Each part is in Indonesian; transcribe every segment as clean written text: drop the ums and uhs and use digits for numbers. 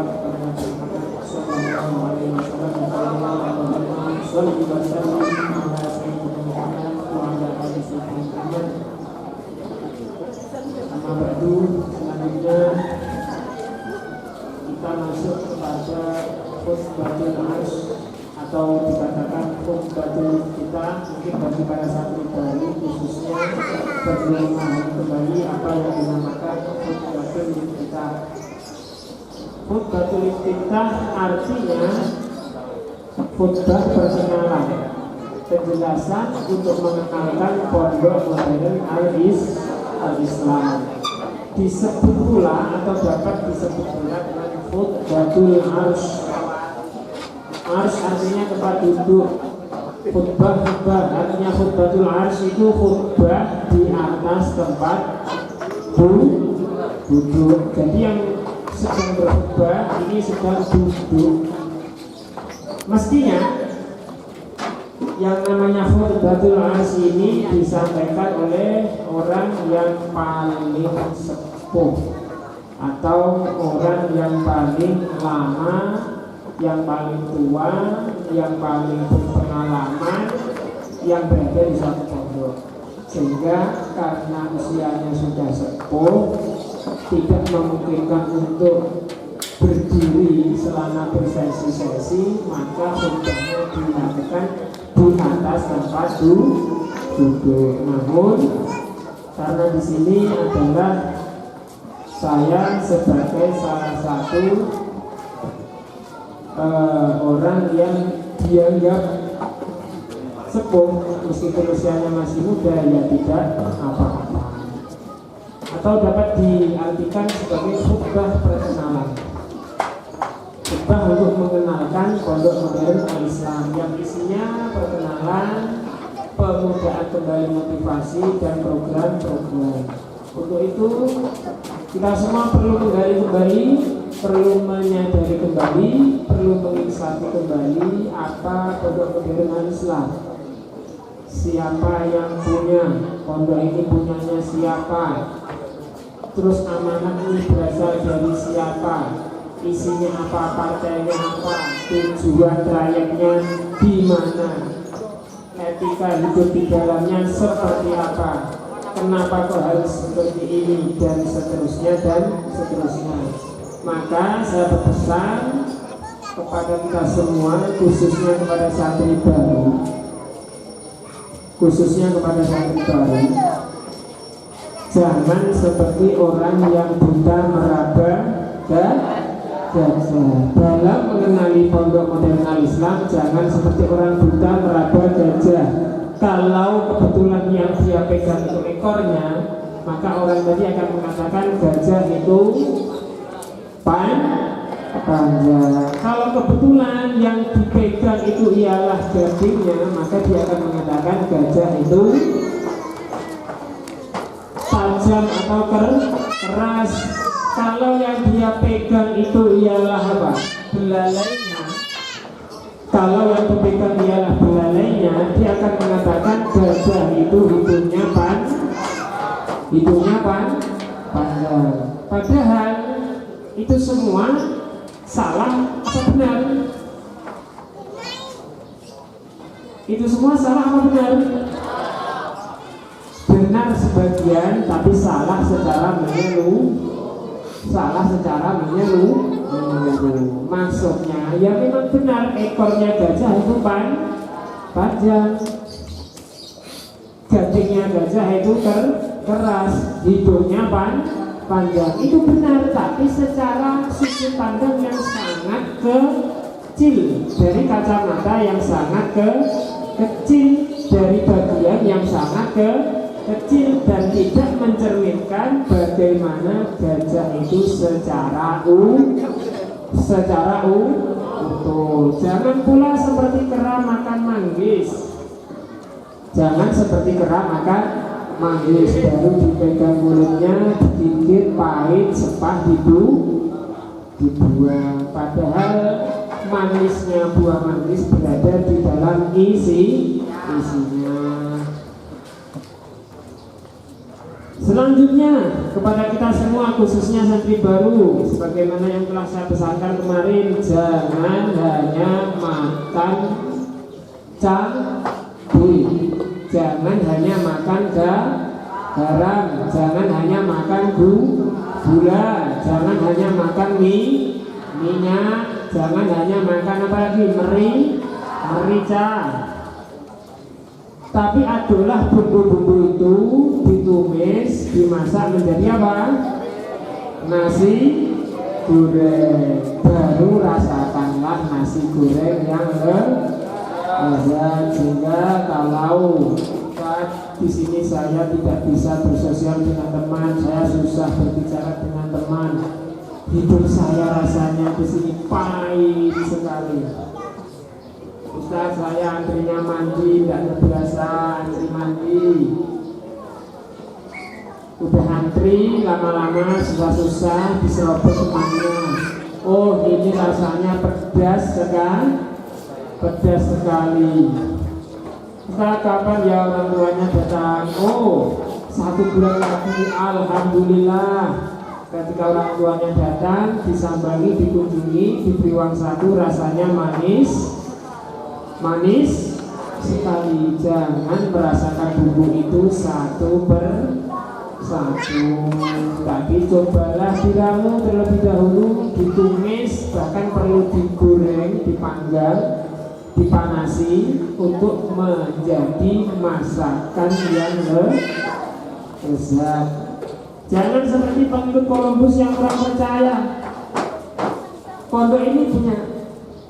berselawat kepada Nabi Muhammad sallallahu alaihi wasallam. Shallallahu alaihi wasallam ala sayyidina Muhammad wa ala ali sayyidina Muhammad. Amma ba'du, selanjutnya kita masuk kepada khutbatul ars atau dikatakan khutbatul kita. Mungkin bagi para santri baru khususnya perlu memahami kembali apa yang dinamakan khutbatul kita. Khutbatul kita artinya khutbah perkenalan, penjelasan untuk mengenalkan pondok modern al-Islam. Disebut pula atau dapat disebut pula dengan khutbatul ars. Ars artinya tempat duduk. Khutbah artinya khutbatul ars itu khutbah di atas tempat duduk. Jadi yang sedang berkhutbah ini sedang duduk. Mestinya yang namanya khutbatul ars ini disampaikan oleh orang yang paling sepuh atau orang yang paling lama, yang paling tua, yang paling berpengalaman, yang berada di satu pondok. Sehingga karena usianya sudah sepuh, tidak memungkinkan untuk berdiri selama bersesi-sesi, maka khutbahnya dilakukan di atas tempat duduk. Namun karena di sini adalah saya sebagai salah satu orang yang dianggap sepuh, meskipun usianya masih muda, ya tidak apa-apa, atau dapat diartikan sebagai khutbah perkenalan. Khutbah untuk mengenalkan pondok modern al-Islam yang isinya perkenalan, pemudaan kembali motivasi dan program-program. Untuk itu kita semua perlu menggali kembali, perlu menyadari kembali, perlu menginsati kembali apa pondok modern al-Islam. Siapa yang punya pondok ini, punyanya siapa? Terus amanat ini berasal dari siapa? Isinya apa, partainya apa, tujuan trayeknya di mana, etika hidup di dalamnya seperti apa, kenapa kok harus seperti ini, dan seterusnya dan seterusnya. Maka saya berpesan kepada kita semua, khususnya kepada santri baru, jangan seperti orang yang buta meraba gajah. Dalam mengenali pondok modern al-Islam, jangan seperti orang buta meraba gajah. Kalau kebetulan yang dia pegang itu ekornya, maka orang tadi akan mengatakan gajah itu panjang. Kalau kebetulan yang dipegang itu ialah dagingnya, maka dia akan mengatakan gajah itu tajam atau keras. Kalau yang dia pegang itu ialah apa? Belalainya. Kalau yang dipegang ialah belalainya, dia akan mengatakan gajah itu hidungnya panjang. Padahal itu semua salah atau benar? Itu semua salah atau benar? Benar sebagian, tapi salah secara menyeluruh. Maksudnya ya memang benar, ekornya gajah itu panjang, dagingnya gajah itu keras, hidungnya panjang. Itu benar, tapi secara sudut pandang yang sangat kecil, dari kacamata yang sangat kecil, dari bagian yang sangat kecil, dan tidak mencerminkan bagaimana gajah itu secara utuh. Jangan pula seperti kera makan manggis. Baru dipegang mulutnya, digigit, pahit, sepah, dibuang. Padahal manisnya buah manggis berada di dalam isinya. Selanjutnya kepada kita semua khususnya santri baru, sebagaimana yang telah saya pesankan kemarin, jangan hanya makan cabai, jangan hanya makan garam, jangan hanya makan gula, jangan hanya makan minyak, jangan hanya makan apa lagi, merica. Tapi adalah bumbu-bumbu itu ditumis, dimasak menjadi apa? Nasi goreng. Baru rasakanlah nasi goreng yang lezat. Sehingga kalau di sini saya tidak bisa bersosial dengan teman, saya susah berbicara dengan teman. Hidup saya rasanya di sini pahit sekali. Ustaz, saya antrinya mandi, tidak terbiasa antri mandi. Udah antri, lama-lama susah-susah diserobot semuanya. Oh, ini rasanya pedas sekali. Ustaz, kapan ya orang tuanya datang? Oh, 1 bulan lagi, alhamdulillah. Ketika orang tuanya datang, disambangi, dikunjungi, diberi uang saku, rasanya manis sekali. Jangan merasakan bumbu itu satu per satu, tapi cobalah diramu terlebih dahulu, ditumis, bahkan perlu digoreng, dipanggang, dipanasi untuk menjadi masakan yang lezat. Jangan seperti pengikut Columbus yang kurang percaya. Pondok ini punya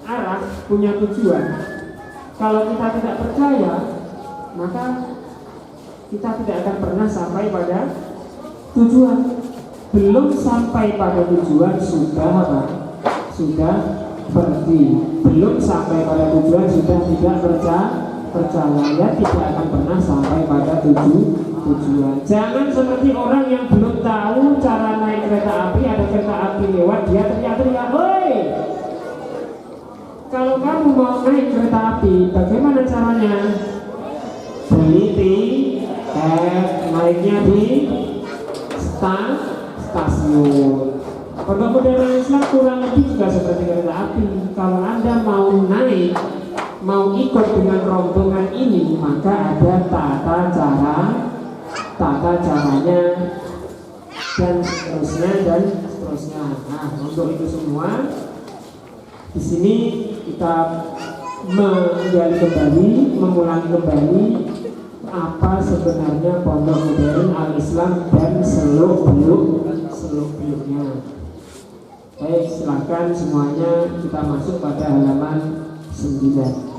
arah, punya tujuan. Kalau kita tidak percaya, maka kita tidak akan pernah sampai pada tujuan. Belum sampai pada tujuan sudah apa? Sudah pergi. Belum sampai pada tujuan sudah tidak percaya, tidak akan pernah sampai pada tujuan. Jangan seperti orang yang belum tahu cara naik kereta api, ada kereta api lewat, dia teriak-teriak, "Hoi! Kalau kamu mau naik kereta api, bagaimana caranya?" Beli tiket, naiknya di stasiun. Pondok Modern Islam kurang lebih juga seperti kereta api. Kalau Anda mau naik, mau ikut dengan rombongan ini, maka ada tata caranya dan seterusnya. Nah, untuk itu semua di sini kita mengulangi kembali apa sebenarnya Pondok Modern Al-Islam dan seluk-beluknya. Baik, silahkan semuanya kita masuk pada halaman 9.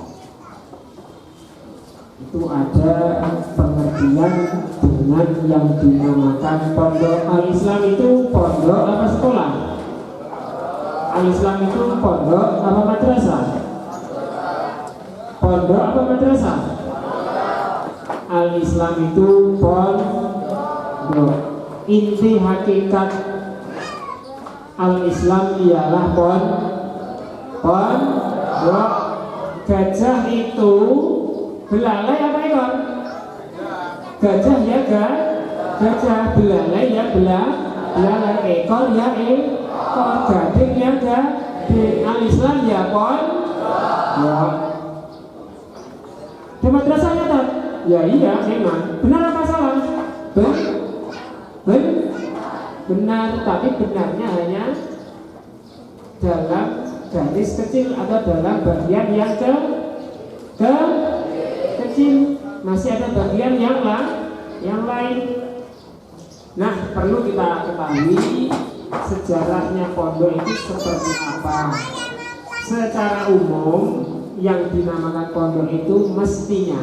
Itu ada pengertian dengan yang dinamakan Pondok Al-Islam. Itu pondok apa sekolah? Al-Islam itu pondok apa madrasah? Pondok apa madrasah? Al-Islam itu pondok. Inti hakikat Al-Islam ialah pondok. Gajah itu belalai apa ekor? Gajah ya gajah, belalai ya belalai, ekor ya ekor, gading ya gading. Al-Islam ya pondok. Di madrasahnya tak? Ya iya memang. Benar apa salah? Benar, tapi benarnya hanya dalam garis kecil atau dalam bagian yang kecil. Masih ada bagian yang lain. Nah, perlu kita ketahui sejarahnya pondok itu seperti apa. Secara umum yang dinamakan pondok itu mestinya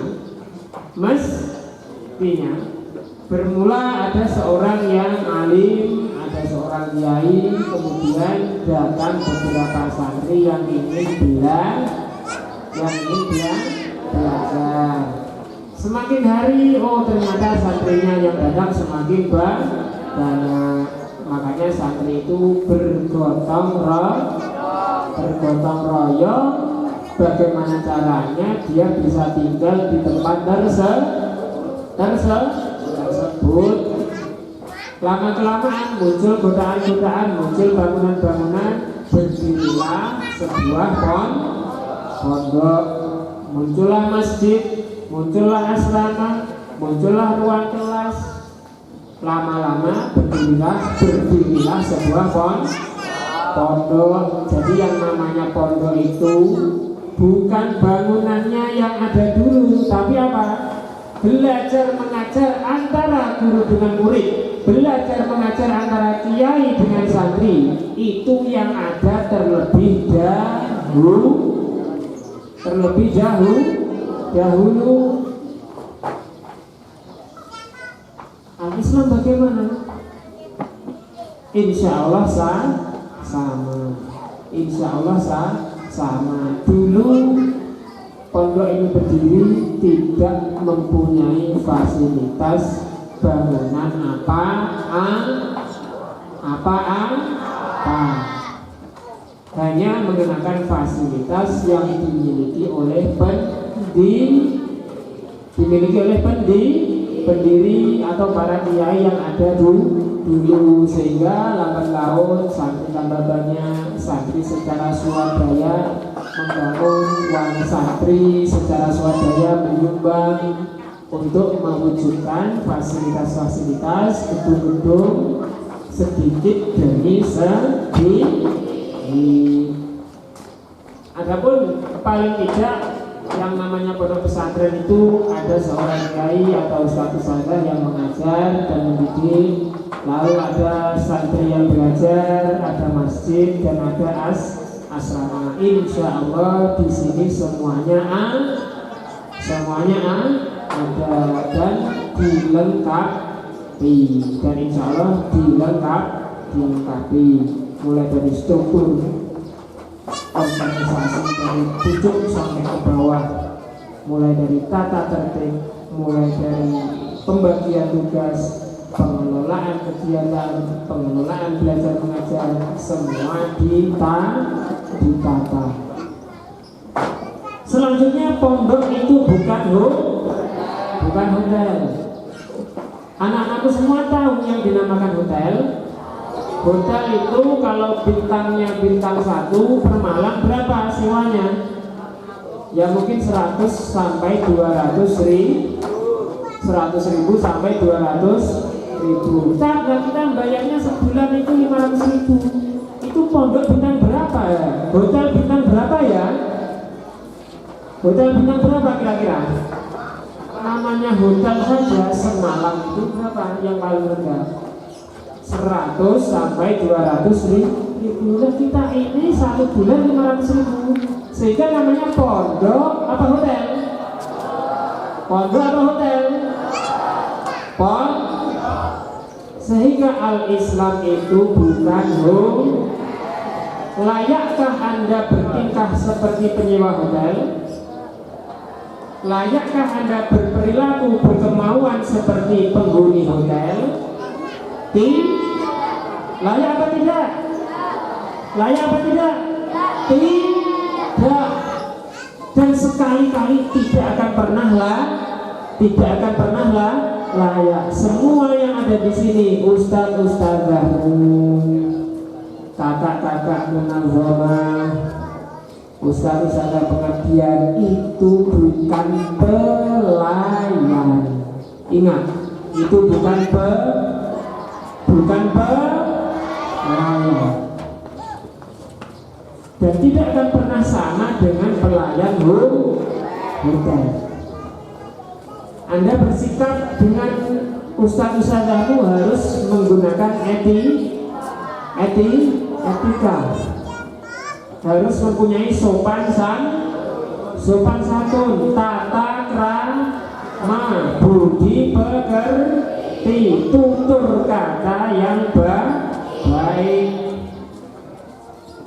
bermula ada seorang yang alim, ada seorang kiai, kemudian datang beberapa santri yang ingin belajar. Semakin hari, ternyata santrinya yang datang semakin banyak. Makanya santri itu bergotong royong. Bagaimana caranya dia bisa tinggal di tempat tersebut. Lama-kelamaan muncul godaan-godaan, muncul bangunan-bangunan, berdirilah sebuah pondok, muncullah masjid, muncullah asrama, muncullah ruang kelas. Lama-lama berdirilah sebuah pondok. Jadi yang namanya pondok itu bukan bangunannya yang ada dulu, tapi apa? Belajar mengajar antara guru dengan murid, belajar mengajar antara kiai dengan santri. Itu yang ada terlebih dahulu. Islam bagaimana? Insya Allah sama. Insya Allah sama. Dulu pondok ini berdiri tidak mempunyai fasilitas bangunan apa. Hanya menggunakan fasilitas yang dimiliki oleh pendiri atau para kiai yang ada dulu, sehingga lambat laun santri tambah banyak, santri secara swadaya membangun, uang santri secara swadaya menyumbang untuk mewujudkan fasilitas-fasilitas gedung-gedung sedikit demi sedikit. Adapun paling tidak yang namanya pondok pesantren itu ada seorang kiai atau ustadz yang mengajar dan mendidik, lalu ada santri yang belajar, ada masjid dan ada asrama. Insya Allah di sini semuanya ada dan dilengkapi, dan insya Allah dilengkapi mulai dari struktur organisasi dari pucuk sampai ke bawah, mulai dari tata tertib, mulai dari pembagian tugas, pengelolaan kegiatan, pengelolaan belajar mengajar, semua ditata. Selanjutnya pondok itu bukan hotel. Anak-anakku semua tahu yang dinamakan hotel. Hotel itu kalau bintangnya bintang 1 per malam berapa sewanya? Ya mungkin 100 sampai 200 ribu, 100 ribu sampai 200 ribu. Kita bayarnya sebulan itu 500 ribu. Itu pondok bintang berapa ya? Hotel bintang berapa ya? Hotel bintang berapa kira-kira? Namanya hotel saja semalam itu berapa yang paling rendah? 100 sampai 200 ribu. Nah, kita ini 1 bulan 500 ribu, sehingga namanya pondok apa hotel? Pondok apa hotel? Sehingga al-Islam itu bukan Layakkah Anda bertingkah seperti penyewa hotel? Layakkah Anda berperilaku berkemauan seperti penghuni hotel? Layak apa tidak? Layak apa tidak? Tidak. Dan sekali-kali tidak akan pernah layak. Semua yang ada di sini, ustaz-ustazah, kakak-kakak munazarah, ustaz-ustazah pengabdian, itu bukan pelayan. Ingat, itu bukan pelayan. Dan tidak akan pernah sama dengan pelayan hotel. Anda bersikap dengan ustaz-ustazahmu harus menggunakan etika, harus mempunyai sopan santun, tata krama, budi pekerti, tutur kata yang baik.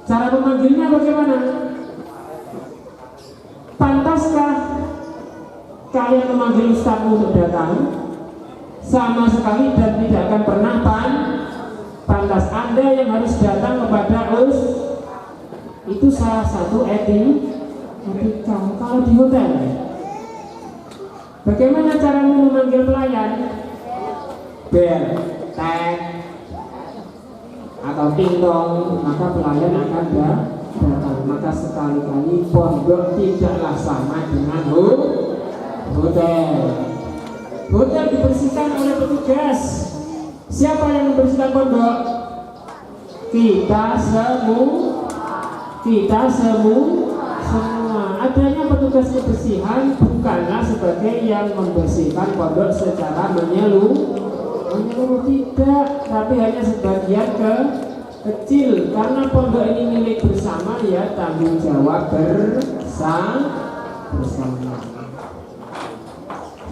Cara memanggilnya bagaimana? Pantaskah kalian memanggil ustaz untuk datang? Sama sekali dan tidak akan pernah pantas. Anda yang harus datang kepada itu salah satu etika. Kalau di hotel, bagaimana cara memanggil pelayan? Bel. tet atau ting-tong, maka pelayan akan datang. Maka sekali-kali pondok tidaklah sama dengan hotel. Hotel dibersihkan oleh petugas. Siapa yang membersihkan pondok? Kita semua. Adanya petugas kebersihan bukanlah sebagai yang membersihkan pondok secara menyeluruh, tidak, tapi hanya sebagian kecil. Karena pondok ini milik bersama, ya tanggung jawab bersama.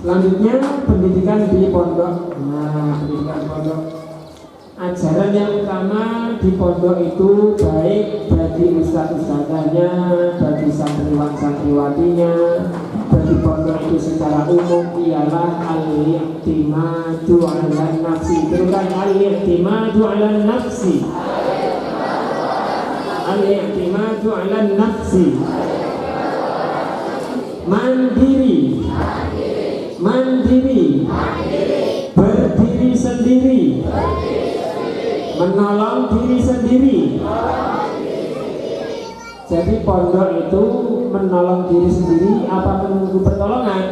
Selanjutnya pendidikan di pondok. Pendidikan pondok. Ajaran yang utama di pondok itu baik bagi ustadz-ustadzanya, bagi santriwan-santriwatinya, bagi pondok itu secara umum ialah al-i'timadu 'alan nafsi. Terutama al-i'timadu 'alan nafsi. Al-i'timadu 'alan nafsi. Mandiri. Berdiri sendiri. Menolong diri sendiri. Jadi pondok itu menolong diri sendiri apa menunggu pertolongan?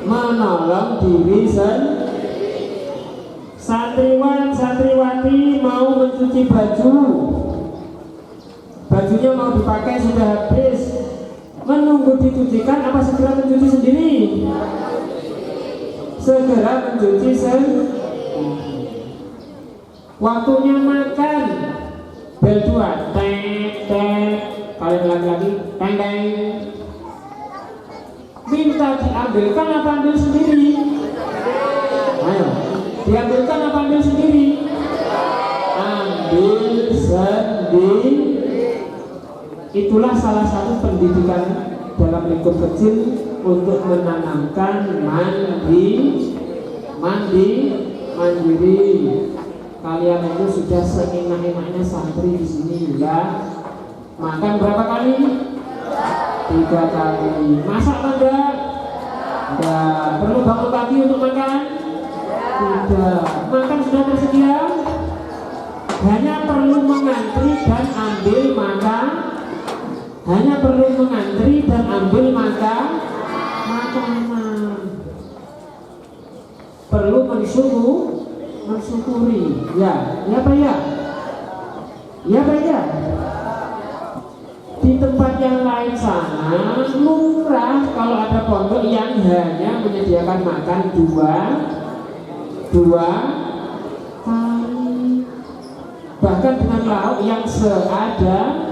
Menolong diri sendiri. Santriwan santriwati mau mencuci baju, bajunya mau dipakai sudah habis, menunggu dicucikan apa segera mencuci sendiri? Segera mencuci sendiri. Waktunya makan, bel 2, tek, kalian lagi-lagi, teng. Minta diambilkan apa ambil sendiri? Ayo, diambilkan apa ambil sendiri? Ambil sendiri. Itulah salah satu pendidikan dalam lingkup kecil untuk menanamkan mandiri. Kalian itu sudah seenak-enaknya santri di sini, ya. Makan berapa kali? 3 kali. Masak enggak? Enggak. Perlu bangun pagi untuk makan? Tidak. Makan sudah tersedia? Hanya perlu mengantri dan ambil makan. Makanan. Perlu mensyukuri, ya Pak ya. Di tempat yang lain sana murah kalau ada pondok yang hanya menyediakan makan dua kali, bahkan dengan lauk yang seadanya.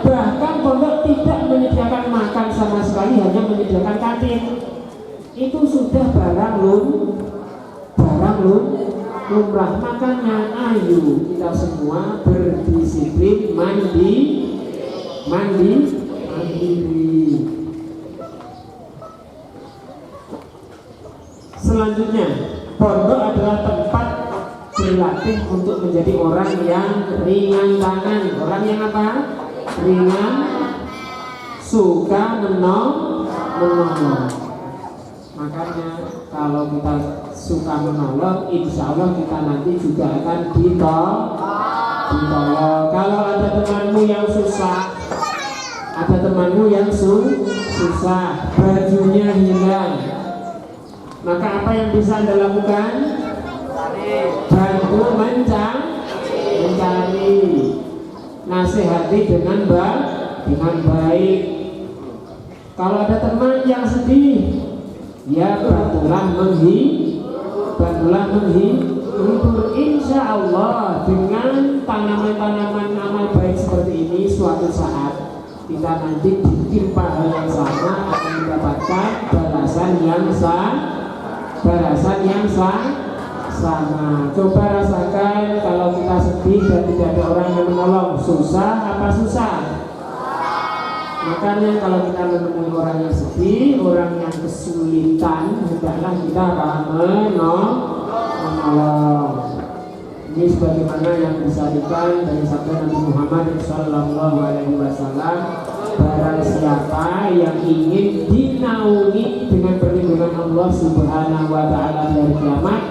Bahkan pondok tidak menyediakan makan sama sekali, hanya menyediakan kantin. Itu sudah barang lumrah. Makanya ayo kita semua berdisiplin mandiri. Selanjutnya, pondok adalah tempat berlatih untuk menjadi orang yang ringan tangan. Orang yang apa? Ringan, suka menolong. Makanya kalau kita suka menolong, insya Allah kita nanti juga akan ditolong. Kalau ada temanmu yang susah, bajunya hilang, maka apa yang bisa Anda lakukan? Bantu mencari, nasihati dengan baik. Kalau ada teman yang sedih, ya bantulah menghibur. Insya Allah dengan tanaman-tanaman amal baik seperti ini, suatu saat kita nanti ditimpa hal yang sama akan mendapatkan balasan yang sama. Coba rasakan kalau kita sedih dan tidak ada orang yang menolong, susah apa susah? Makanya kalau kita menemui orang yang sedih, orang yang kesulitan, hendaklah kita menolong. Ini sebagaimana yang disadikan dari sabda Nabi Muhammad SAW, barang siapa yang ingin dinaungi dengan perlindungan Allah Subhanahu wa Ta'ala dari kiamat,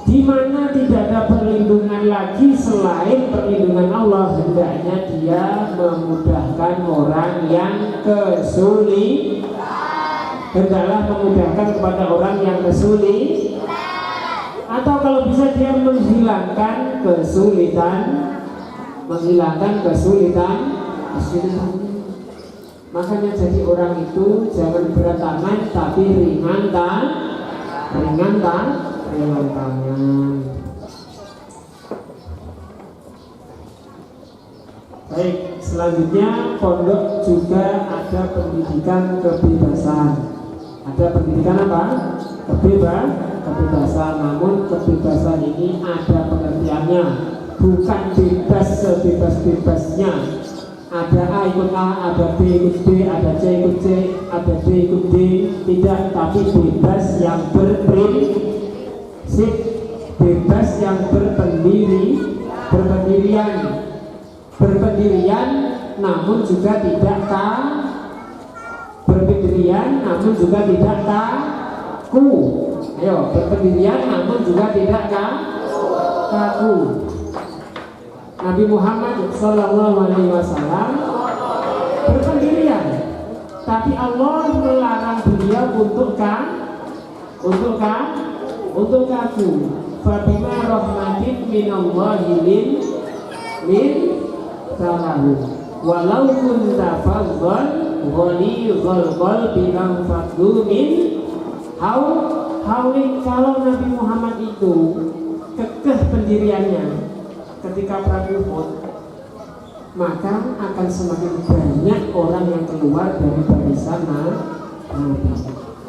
di mana tidak ada perlindungan lagi selain perlindungan Allah, hendaknya dia memudahkan orang yang kesulitan. Hendaklah memudahkan kepada orang yang kesulitan, atau kalau bisa dia menghilangkan kesulitan. Makanya jadi orang itu jangan berat tangan tapi ringan tangan. Baik, selanjutnya pondok juga ada pendidikan kebebasan. Ada pendidikan apa? Kebebasan. Namun kebebasan ini ada pengertiannya, bukan bebas sebebas-bebasnya. Ada A ikut A, ada B ikut B, ada C ikut C, ada D ikut D. Tidak, tapi bebas yang berprinsip, bebas yang berpendirian, namun juga tidak kaku. Ayo, berpendirian namun juga tidak kaku. Nabi Muhammad SAW berpendirian, tapi Allah melarang beliau untuk kaku. Fabima rahmatin minallahi lin talahu walau kunta fadhlan ghalidhal qalbi lam faddu min hawlik. Kalau Nabi Muhammad itu kekeh pendiriannya ketika perang Uhud, maka akan semakin banyak orang yang keluar dari barisan Nabi.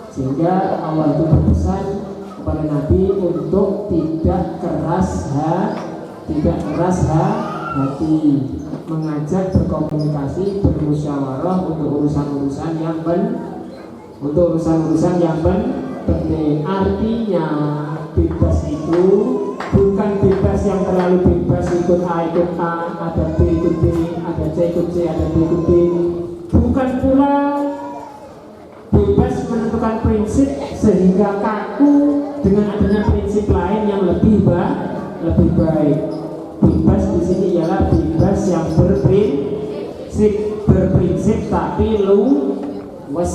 Sehingga Allah itu berpesan kepada Nabi untuk tidak keras hati, mengajak berkomunikasi, bermusyawarah untuk urusan-urusan yang penting. Artinya bebas itu bukan bebas yang terlalu bebas ikut A ikut A, ada B ikut B, ada C ikut C, ada D ikut D. Bukan pula bebas menentukan prinsip sehingga kaku dengan adanya prinsip lain yang lebih baik. Bebas di sini ialah bebas yang berprinsip tapi luas.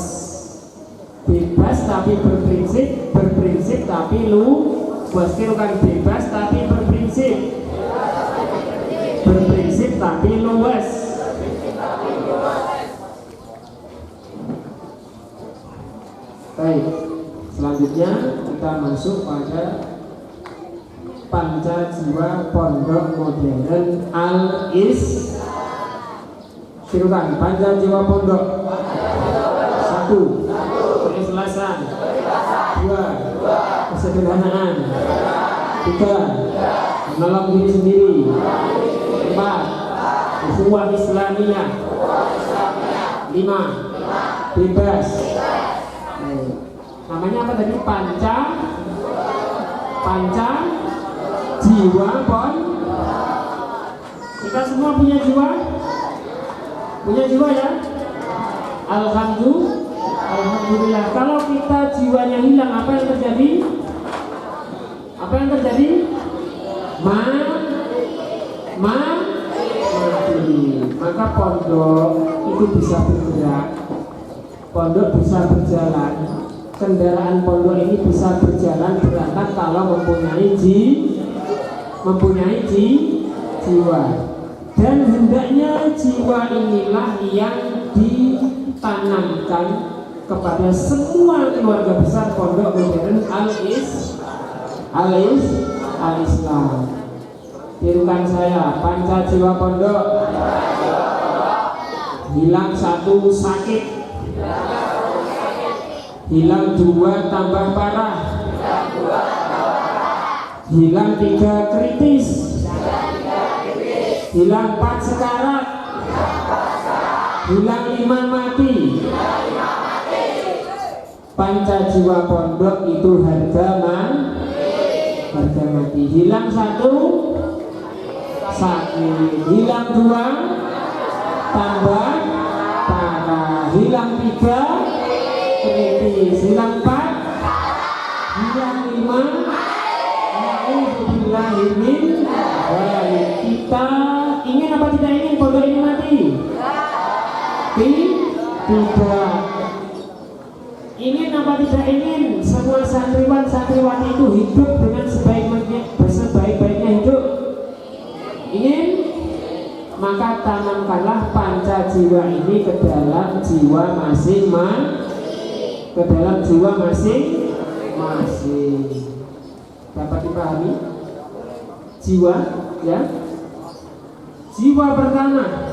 Bebas tapi berprinsip tapi luas. Bukan bebas tapi berprinsip tapi luas. Baik, selanjutnya kita masuk pada Panca Jiwa Pondok Modern Al-Is. Silakan, Panca Jiwa Pondok. 1. Keikhlasan. 2. Kesederhanaan. 3. Menolong diri sendiri. 4. Ukhuwah Islamiyah. 5. Bebas. Namanya apa tadi? Panca Jiwa Pondok. Kita semua punya jiwa? Punya jiwa ya? Alhamdulillah. Kalau kita jiwanya hilang, apa yang terjadi? Mati. Maka pondok itu bisa bergerak, pondok bisa berjalan, kendaraan pondok ini bisa berjalan berangkat kalau mempunyai jiwa. Dan hendaknya jiwa inilah yang ditanamkan kepada semua keluarga besar Pondok Modern Al-Islam. Tirukan saya, Panca Jiwa Pondok. Hilang 1 sakit, hilang 2 tambah parah, hilang 3 kritis, hilang 4 sekarat, hilang 5 mati. Panca Jiwa Pondok itu harga mati. Hilang 1 sakit, hilang 2 tambah parah, hilang 3 kritis, hilang 4, hilang 5 billahi min dzalik. Kita ingin apa tidak ingin pondok ini mati? Tidak. Ingin apa tidak ingin semua santriwan santriwati itu hidup dengan sebaik-baiknya hidup? Ingin? Maka tanamkanlah panca jiwa ini ke dalam jiwa masing-masing. Dapat dipahami? Jiwa, ya. Jiwa pertama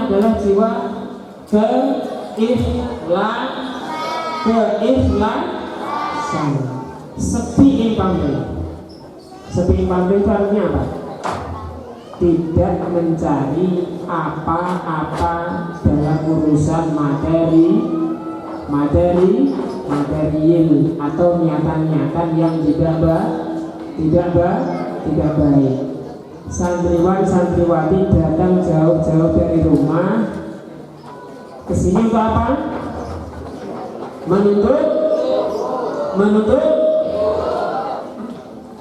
adalah jiwa keikhlasan. Sepi pamrih itu artinya apa? Tidak mencari apa-apa dalam urusan material atau niatan-niatan yang tidak baik. Santriwan santriwati datang jauh-jauh dari rumah ke sini untuk apa? Menuntut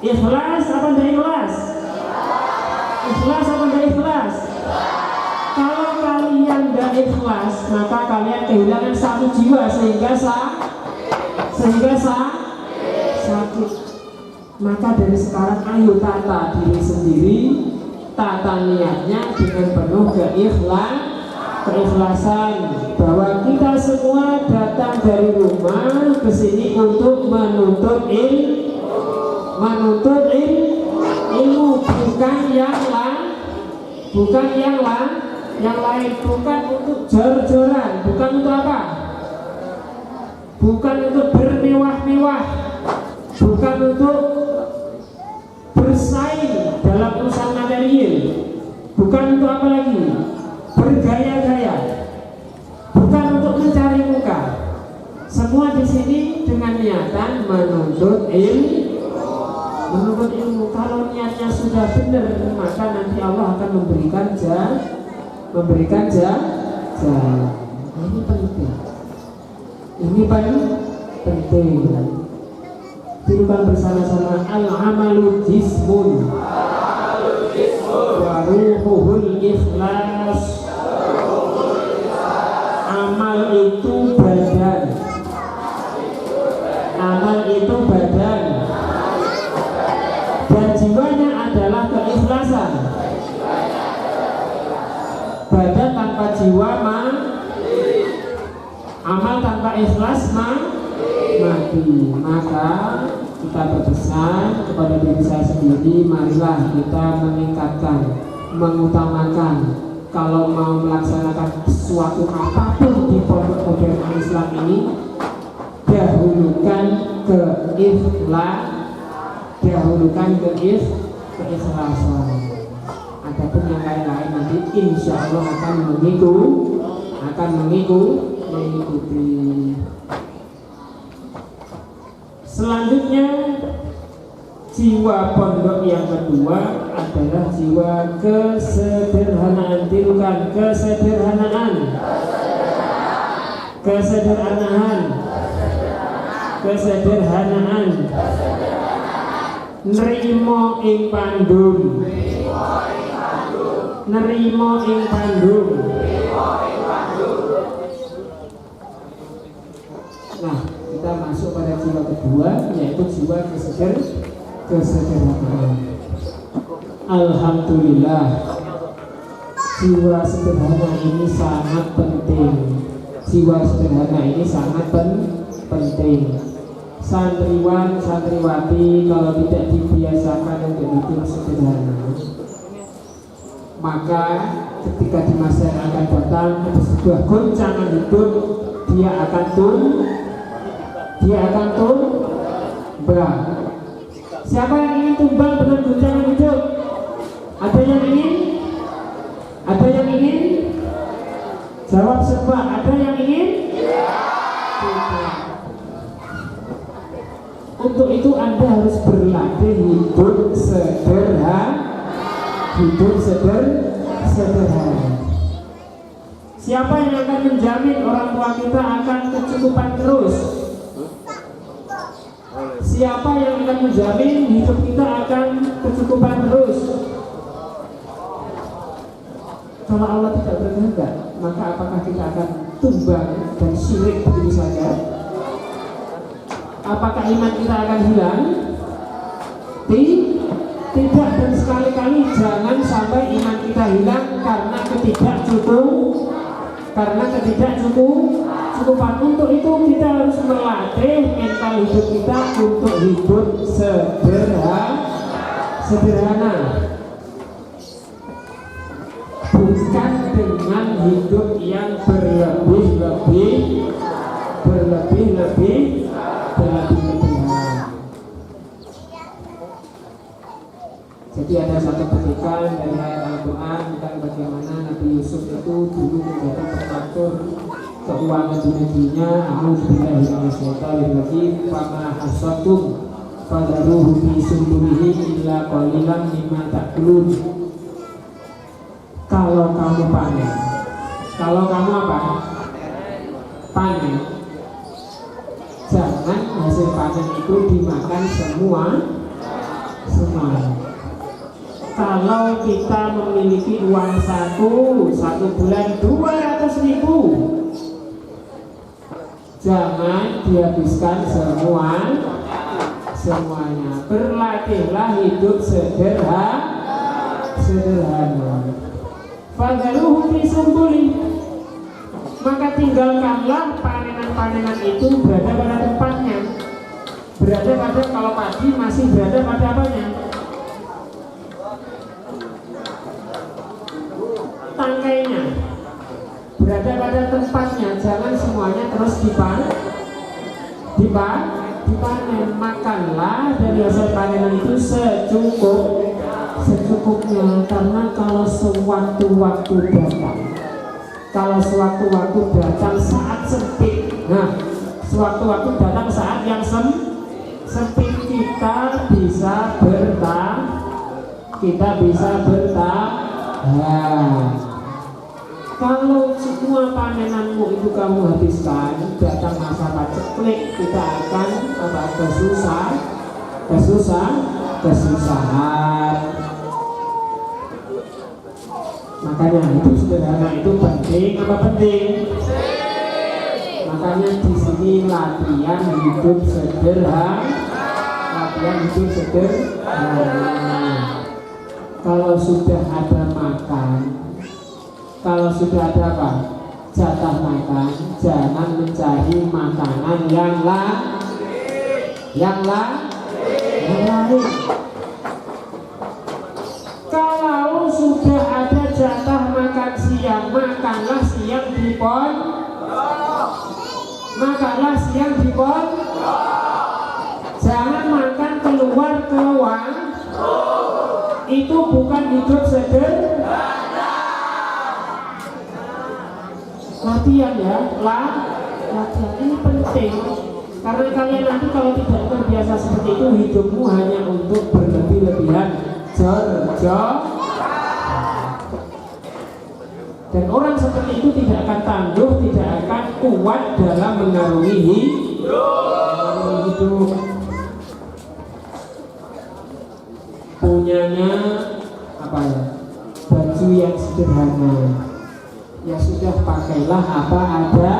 ikhlas apa tidak ikhlas? Ikhlas apa tidak ikhlas? Kalau kalian tidak ikhlas, maka kalian kehilangan satu jiwa sehingga sakit. Maka dari sekarang ayo tata diri sendiri, tata niatnya dengan penuh keikhlasan bahwa kita semua datang dari rumah ke sini untuk menuntut ilmu, bukan yang lain, bukan untuk jor-joran, bukan untuk apa? Bukan untuk bermewah-mewah, bukan untuk bersaing dalam urusan material, bukan untuk apa lagi? Bergaya-gaya, bukan untuk mencari muka. Semua di sini dengan niatan menuntut ilmu. Kalau niatnya sudah benar, maka nanti Allah akan memberikan jalan. Ini penting. Tirukan bersama-sama. Al-amalu jismun wa ruhuhul ikhlas. Amal itu badan. Dan jiwanya adalah keikhlasan. Badan tanpa jiwa amal tanpa ikhlas mati. Maka kita berpesan kepada diri saya sendiri, marilah kita meningkatkan, mengutamakan. Kalau mau melaksanakan sesuatu apapun di pondok modern Islam ini, dahulukan keikhlasan. Adapun yang lain-lain nanti insya Allah akan mengikuti. Selanjutnya, jiwa pondok yang kedua adalah jiwa kesederhanaan. Tirukan kesederhanaan. Nerimo ing pandum. Nah, kita masuk pada jiwa kedua, yaitu jiwa kesederhanaan. Alhamdulillah, jiwa sederhana ini sangat penting. Santriwan santriwati kalau tidak dibiasakan untuk hidup sederhana, maka ketika di masa yang akan datang ada sebuah goncangan hidup, dia akan tumbang. Siapa yang ingin tumbang dengan goncangan hidup? Ada yang ingin? Jawab semua. Ada yang ingin? Tidak. Untuk itu Anda harus berlatih hidup sederhana. Siapa yang akan menjamin orang tua kita akan kecukupan terus? Siapa yang akan menjamin hidup kita akan kecukupan terus? Kalau Allah tidak berkehendak, maka apakah kita akan tumbang dan syirik begitu saja? Apakah iman kita akan hilang? Tidak, dan sekali-kali jangan sampai iman kita hilang karena ketidakcukupan. Untuk itu kita harus melatih mental hidup kita untuk hidup sederhana, bukan dengan hidup yang berlebih-lebihan. Jadi ada satu petikan dari ayat Al-Quran tentang bagaimana Nabi Yusuf itu dulu menjadi pengatur keuangan di negerinya. A'udzubillahi minasyaitonir rajim. Fama hasadtum fadharuhu fi sudurihi illa qalilan mimma ta'kulun. Kalau kamu panen, kalau kamu apa? Panen. Jangan hasil panen itu dimakan semua. Kalau kita memiliki uang satu bulan 200.000, jangan dihabiskan semuanya. Berlatihlah hidup sederhana. Fadharuhu fi sumbuli, maka tinggalkanlah panenan itu berada pada tempatnya. Berada pada, kalau padi masih berada pada apanya? Tangkainya berada pada tempatnya, jangan semuanya terus dipanen. Makanlah dari hasil panenan itu secukupnya, karena kalau sewaktu-waktu datang saat sempit, sewaktu-waktu datang saat yang sempit, kita bisa bertahan. Kalau semua panenanmu itu kamu habiskan, datang masa paceklik, kita akan kesusahan. Makanya hidup sederhana itu penting. Apa penting? Makanya di sini latihan hidup sederhana. Kalau sudah ada makan, kalau sudah ada apa? Jatah makan, jangan mencari makanan yang lain. Kalau sudah ada jatah makan siang, makanlah siang di pondok. Jangan makan keluar ke itu bukan hidup sederhana. Latihan ya, latihan ini penting. Karena kalian nanti kalau tidak terbiasa seperti itu, hidupmu hanya untuk berlebih-lebihan, dan orang seperti itu tidak akan tangguh, tidak akan kuat dalam mengarungi hidup. Punyanya apa ya? Baju yang sederhana. Ya sudah, pakailah apa ada.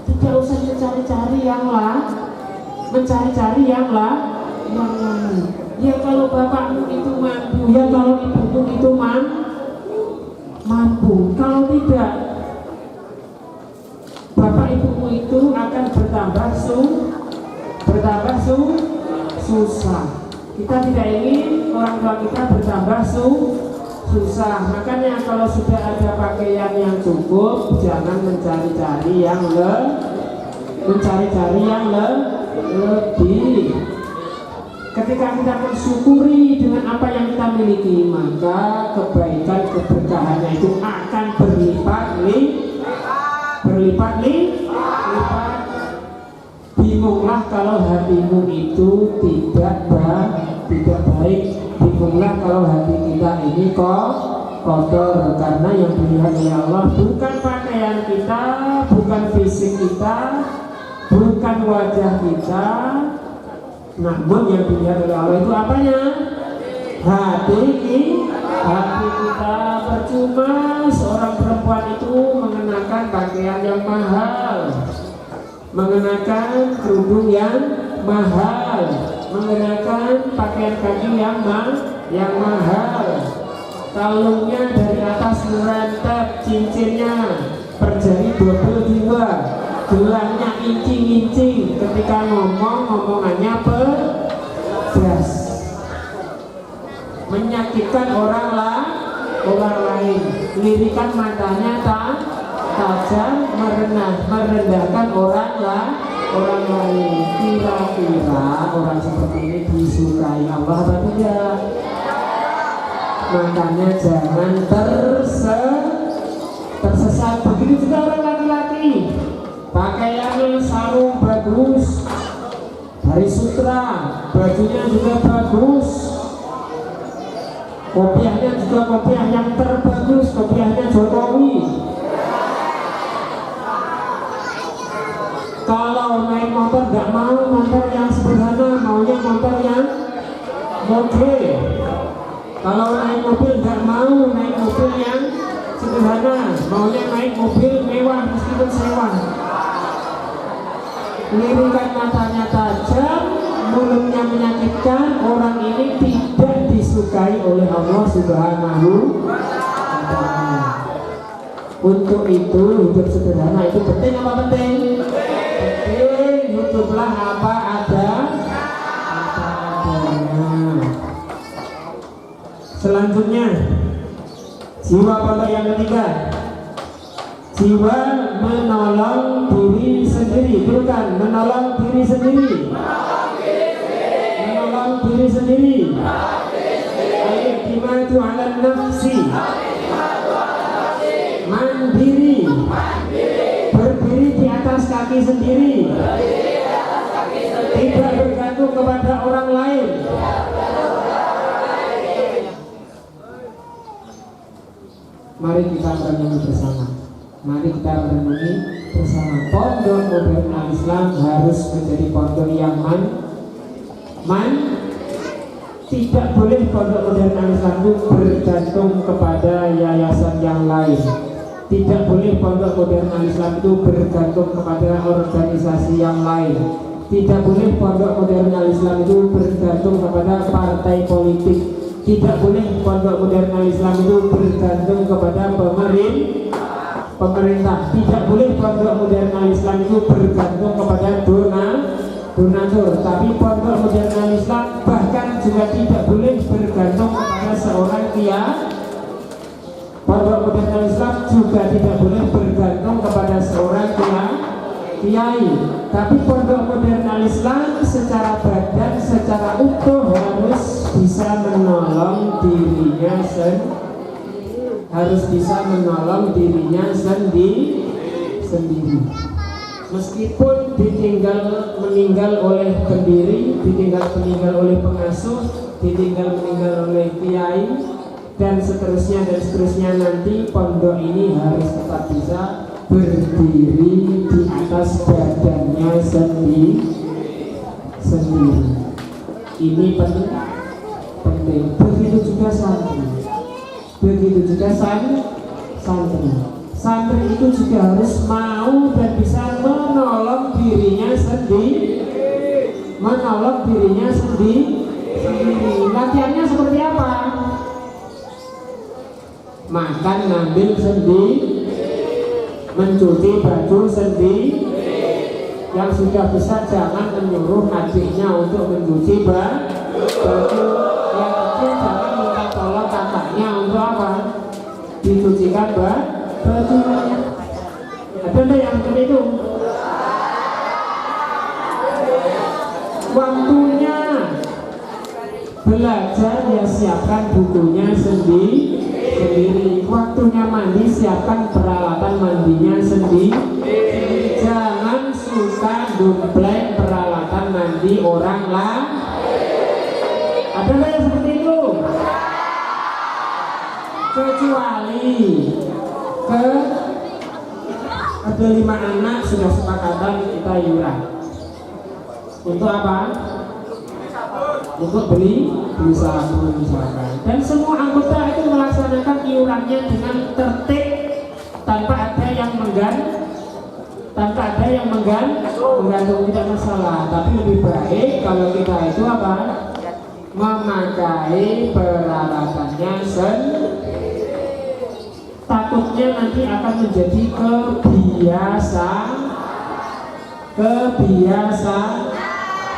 Tidak usah mencari-cari yang lain. Ya kalau bapakmu itu mampu, ya kalau ibumu itu mampu. Kalau tidak, bapak ibumu itu akan bertambah susah. Kita tidak ingin orang tua kita bertambah susah. Makanya kalau sudah ada pakaian yang cukup, jangan mencari-cari yang lebih. Ketika kita mensyukuri dengan apa yang kita miliki, maka kebaikan keberkahannya itu akan berlipat. Bingunglah kalau hatimu itu tidak baik. Bingunglah kalau hati kita ini kotor, karena yang dilihat oleh Allah bukan pakaian kita, bukan fisik kita, bukan wajah kita, namun yang dilihat oleh Allah itu apanya? Hati kita. Percuma seorang perempuan itu mengenakan pakaian yang mahal, mengenakan kerudung yang mahal, mengenakan pakaian kaki yang mahal, kalungnya dari atas merentet, cincinnya per jari 22, gelangnya incing-incing, ketika ngomongannya pedas, menyakitkan orang lain, lirikan matanya tajam, merendahkan orang lain. Kira-kira orang seperti ini disukai Allah atau tidak? Makanya jangan tersesat. Begitu juga orang laki-laki, pakaiannya sarung bagus dari sutra, bajunya juga bagus, kopiahnya juga kopiah yang terbagus, kopiahnya Jokowi. Kalau naik motor nggak mau motor yang sederhana, maunya motor yang moge. Kalau naik mobil nggak mau naik mobil yang sederhana, maunya naik mobil mewah meskipun sewa. Lirikan matanya tajam, mulutnya menyakitkan, orang ini tidak disukai oleh Allah Subhanahu wa Ta'ala. Untuk itu hidup sederhana itu penting apa penting? Penting. Hiduplah apa adanya. Selanjutnya jiwa pondok yang ketiga, jiwa menolong diri sendiri. Bukan menolong diri sendiri, menolong diri sendiri. Al-i'timadu 'alan nafsi, mandiri, berdiri di atas kaki sendiri, tidak bergantung kepada orang lain. Mari kita merenungi bersama. Mari kita merenungi bersama. Pondok Modern Al-Islam harus menjadi pondok yang tidak boleh pondok Modern Al-Islam itu bergantung kepada yayasan yang lain. Tidak boleh pondok Modern Al-Islam itu bergantung kepada organisasi yang lain. Tidak boleh pondok Modern Al-Islam itu bergantung kepada partai politik. Tidak boleh pondok Modern Al-Islam itu bergantung kepada pemerintah. Tidak boleh pondok Modern Al-Islam itu bergantung kepada donatur. Tapi pondok Modern Al-Islam bahkan juga tidak boleh bergantung kepada seorang kiai. Pondok Modern Al-Islam juga tidak boleh bergantung kepada seorang kiai. Tapi pondok Modern Al-Islam secara badan, secara utuh harus bisa menolong dirinya sendiri. Meskipun meninggal oleh pendiri, meninggal oleh pengasuh, meninggal oleh kiai, dan seterusnya nanti pondok ini harus tetap bisa berdiri di atas badannya sendiri. Ini penting. Begitu juga santri. Santri itu juga harus mau dan bisa menolong dirinya sendiri. Latihannya seperti apa? Makan ngambil sendiri, mencuci baju sendiri. Yang sudah bisa jangan menyuruh adiknya untuk mencuci baju. Yang kecil jangan minta tolong kakaknya untuk apa? Dicucikan bajunya. Ada yang seperti itu? Waktunya belajar ya siapkan bukunya sendiri. Waktunya mandi siapkan peralatan mandinya sendiri. Jangan suka dumpleng peralatan mandi orang lain. Ada nggak yang seperti itu? Ada 5 anak sudah sepakatan kita iuran. Untuk apa? Untuk beli sabun misalkan. Dan semua anggota itu melaksanakan iurannya dengan tertib tanpa ada yang menggantung, tidak masalah. Tapi lebih baik kalau kita itu apa? Memakai peralatannya sendiri. Takutnya nanti akan menjadi kebiasaan.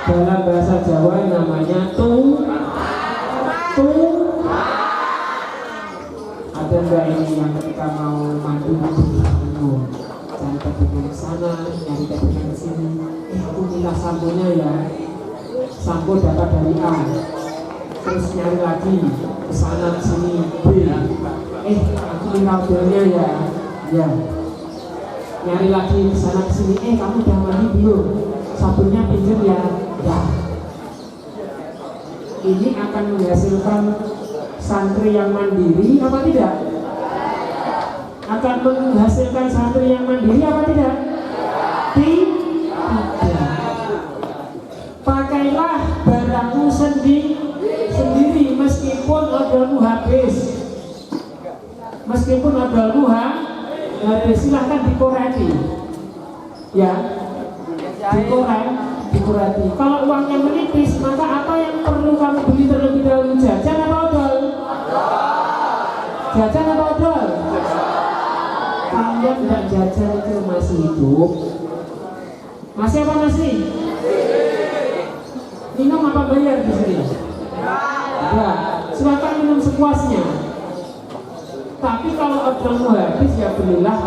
Dalam bahasa Jawa namanya ada enggak ini yang ketika mau mandi cari tepingan ke sana, nyari tepingan ke sini. Aku minta samponya ya, sampo dapat dari A, terus nyari lagi ke sana ke sini B. Aku minta ordernya ya, nyari lagi ke sana ke sini. Kamu udah mandi belum? Sabunnya pinjam ya. Ini akan menghasilkan santri yang mandiri apa tidak? Akan menghasilkan santri yang mandiri apa tidak? Tidak. Pakailah barangmu sendiri meskipun odolmu habis. Silahkan dikoreki. Ya. Dikurati. Kalau uangnya menipis, maka apa yang perlu kamu beli terlebih dahulu? Jajan apa odol? Kalian tidak jajan itu masih hidup? Masih apa masih? Minum apa bayar di sini? Ya, silakan minum sepuasnya. Tapi kalau odolmu habis ya belilah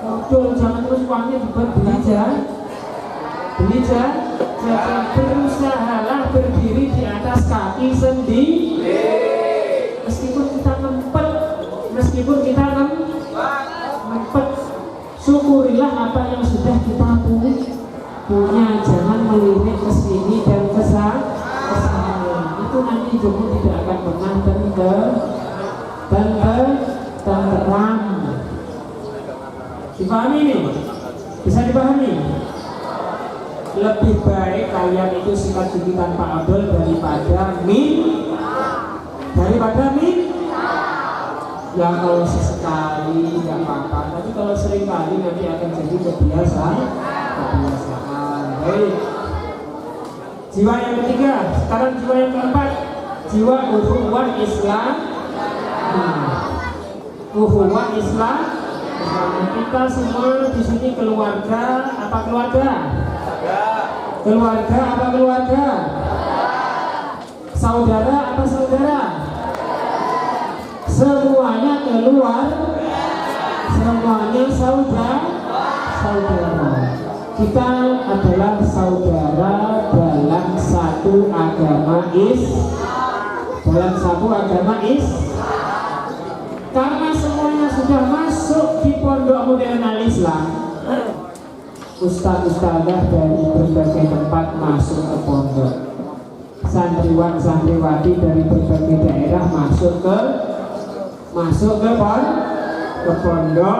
odol, jangan terus uangnya dibuat beli berusahalah berdiri di atas kaki sendiri. Meskipun kita ngempet, syukurilah apa yang sudah kita punya. Jangan melirik ke sini dan ke sana. Itu nanti hidupmu tidak akan pernah tenteram. Dipahami nih? Bisa dipahami? Lebih baik kalian itu sikat gigi tanpa odol daripada ya kalau sesekali nggak apa-apa, tapi kalau sering kali nanti akan jadi kebiasaan. Baik, jiwa yang ketiga. Sekarang jiwa yang keempat, jiwa ukhuwah Islam. Ukhuwah Islam. Kita semua di sini keluarga apa keluarga? Saudara apa saudara? Semuanya semuanya saudara. Kita adalah saudara dalam satu agama karena semuanya sudah masuk di pondok modern Al-Islam. Ustaz-ustazah dari berbagai tempat masuk ke pondok, santriwati dari berbagai daerah masuk ke pondok.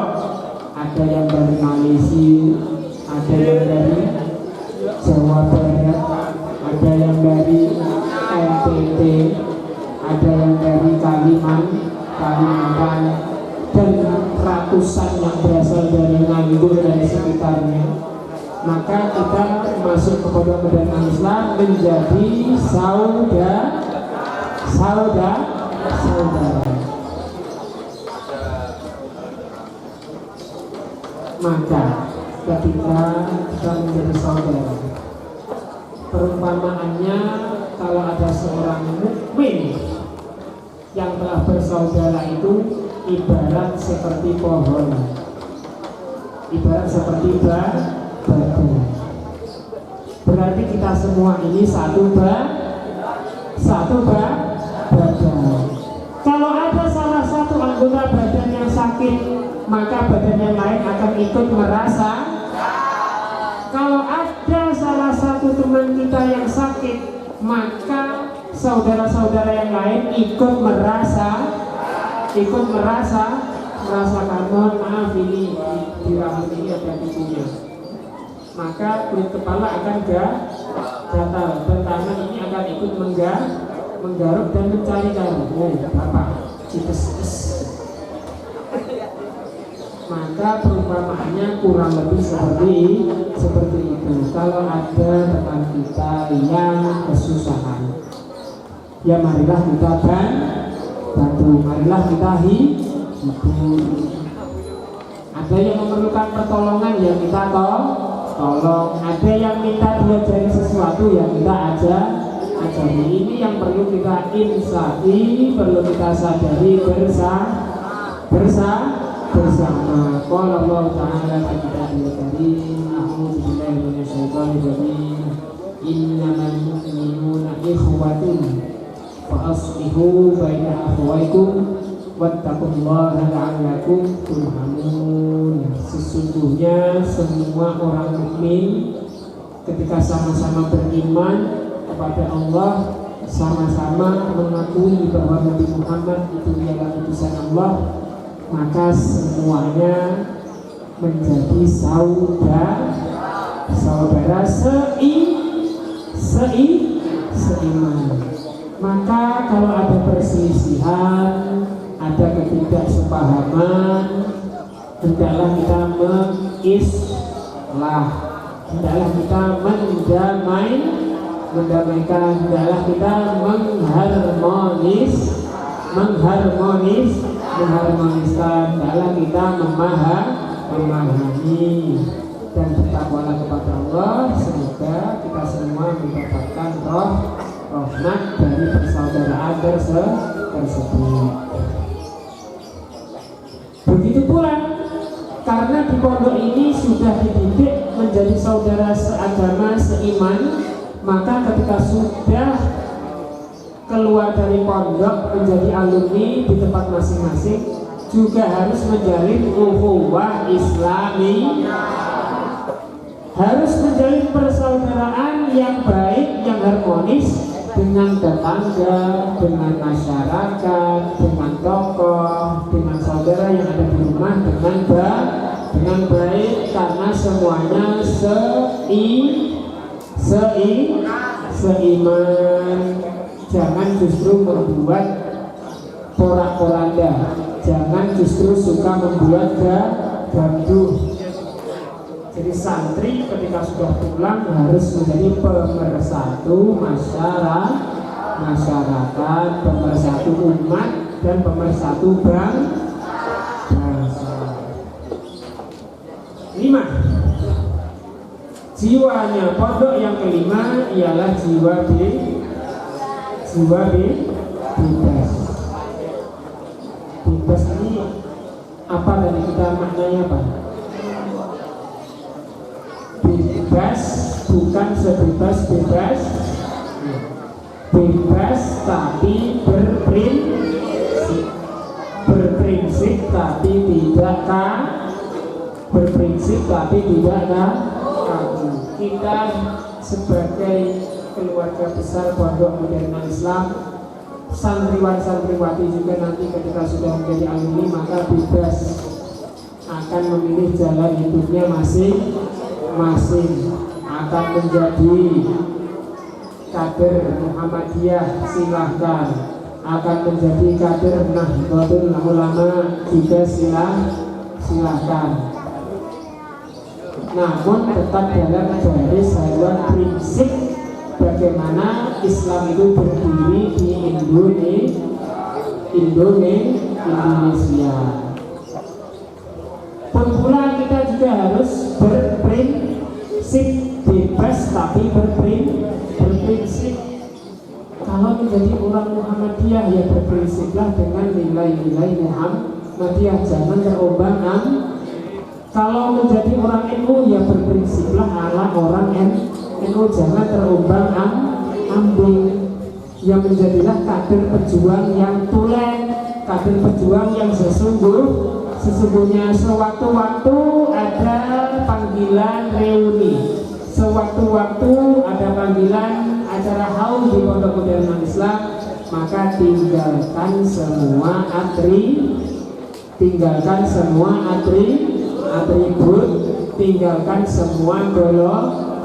Ada yang dari Malaysia, ada yang dari Jawa Barat, ada yang dari NTT, ada yang dari Kalimantan, dan ratusan yang berasal dari Nganggur dan sekitarnya. Maka kita masuk ke pondok modern Islam menjadi saudara. Maka ketika kita menjadi saudara, perumpamaannya kalau ada seorang mukmin yang telah bersaudara itu ibarat seperti pohon, ibarat seperti batu. Berarti kita semua ini satu badan. Kalau ada salah satu anggota badan yang sakit, maka badan yang lain akan ikut merasa. Kalau ada salah satu teman kita yang sakit, maka saudara-saudara yang lain ikut merasakan. Mohon maaf, ini di rambut ini ada kukunya, maka kulit kepala akan gatal dan tangan ini akan ikut menggaruk dan mencari-cari. Oh, apa? Cites-cites. Maka perumpamaannya kurang lebih seperti itu. Kalau ada teman kita yang kesusahan, ya marilah kita bantu, marilah kita hibur. Ada yang memerlukan pertolongan, ya kita tolong. Ada yang minta diajari sesuatu, ya kita ajari. Ini yang perlu kita insafi, perlu kita sadari bersama. Qala Allah Ta'ala fi kitabihil karim, a'udzu billahi minasyaitonir rajim, innamal mu'minuna ikhwatun fa aslihu baina akhawaykum wattaqullaha la'allakum turhamun. Sesungguhnya semua orang mukmin ketika sama-sama beriman kepada Allah, sama-sama mengakui bahwa Nabi Muhammad itu adalah utusan Allah, maka semuanya menjadi saudara seiman. Maka kalau ada perselisihan, ada ketidaksepahaman, hendaklah kita mengislah, hendaklah kita mendamaikan, hendaklah kita mengharmoniskan, hendaklah kita memahami dan bertakwalah kepada Allah. Semoga kita semua mendapatkan rahmat dari persaudaraan tersebut. Begitu pula karena di pondok ini sudah dididik menjadi saudara seagama, seiman, maka ketika sudah keluar dari pondok menjadi alumni di tempat masing-masing juga harus menjalin ukhuwah Islami, harus menjalin persaudaraan yang baik, yang harmonis dengan tetangga, dengan masyarakat, dengan tokoh, dengan saudara yang ada di rumah dengan baik, karena semuanya seiman. Jangan justru membuat porak-poranda, jangan justru suka membuat gaduh. Jadi santri ketika sudah pulang harus menjadi pemersatu masyarakat, pemersatu umat, dan pemersatu bangsa. 5. Jiwanya pondok yang kelima ialah jiwa bebas. Bebas ini apa tadi kita maknanya apa? Bebas bukan sebebas-bebas, bebas tapi berprinsip tapi tidak kaku. Kita sebagai keluarga besar Pondok Modern Islam, santriwan-santriwati juga nanti ketika sudah menjadi alumni maka bebas akan memilih jalan hidupnya masing-masing, akan menjadi kader Muhammadiyah silahkan, akan menjadi kader Nahdlatul Ulama juga silahkan. Namun tetap dalam garis haluan prinsip bagaimana Islam itu berdiri di Indonesia. Pula kita juga harus berprinsip, bebas tapi berprinsip. Kalau menjadi orang Muhammadiyah ya berprinsiplah dengan nilai-nilai Muhammadiyah, jangan terombang-ambing. Kalau menjadi orang NU ya berprinsiplah ala orang NU, jangan terombang-ambing. Yang menjadilah kader pejuang yang tulen, kader pejuang yang sesungguhnya. Sewaktu-waktu ada panggilan reuni, sewaktu-waktu ada panggilan acara haul di Pondok Modern Islam, maka tinggalkan semua atribut, tinggalkan semua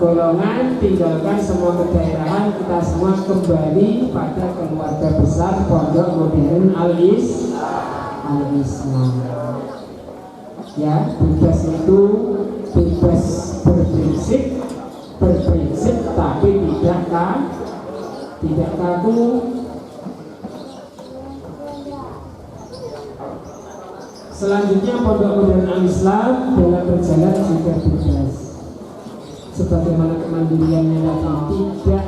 golongan, tinggalkan semua kedaerahan, kita semua kembali pada keluarga besar Pondok Modern Al-Islam. Ya, bebas itu bebas berprinsip tapi tidak kaku. Selanjutnya Pondok Modern Al-Islam dalam berjalan juga bebas. Sebagaimana kemandiriannya tadi tidak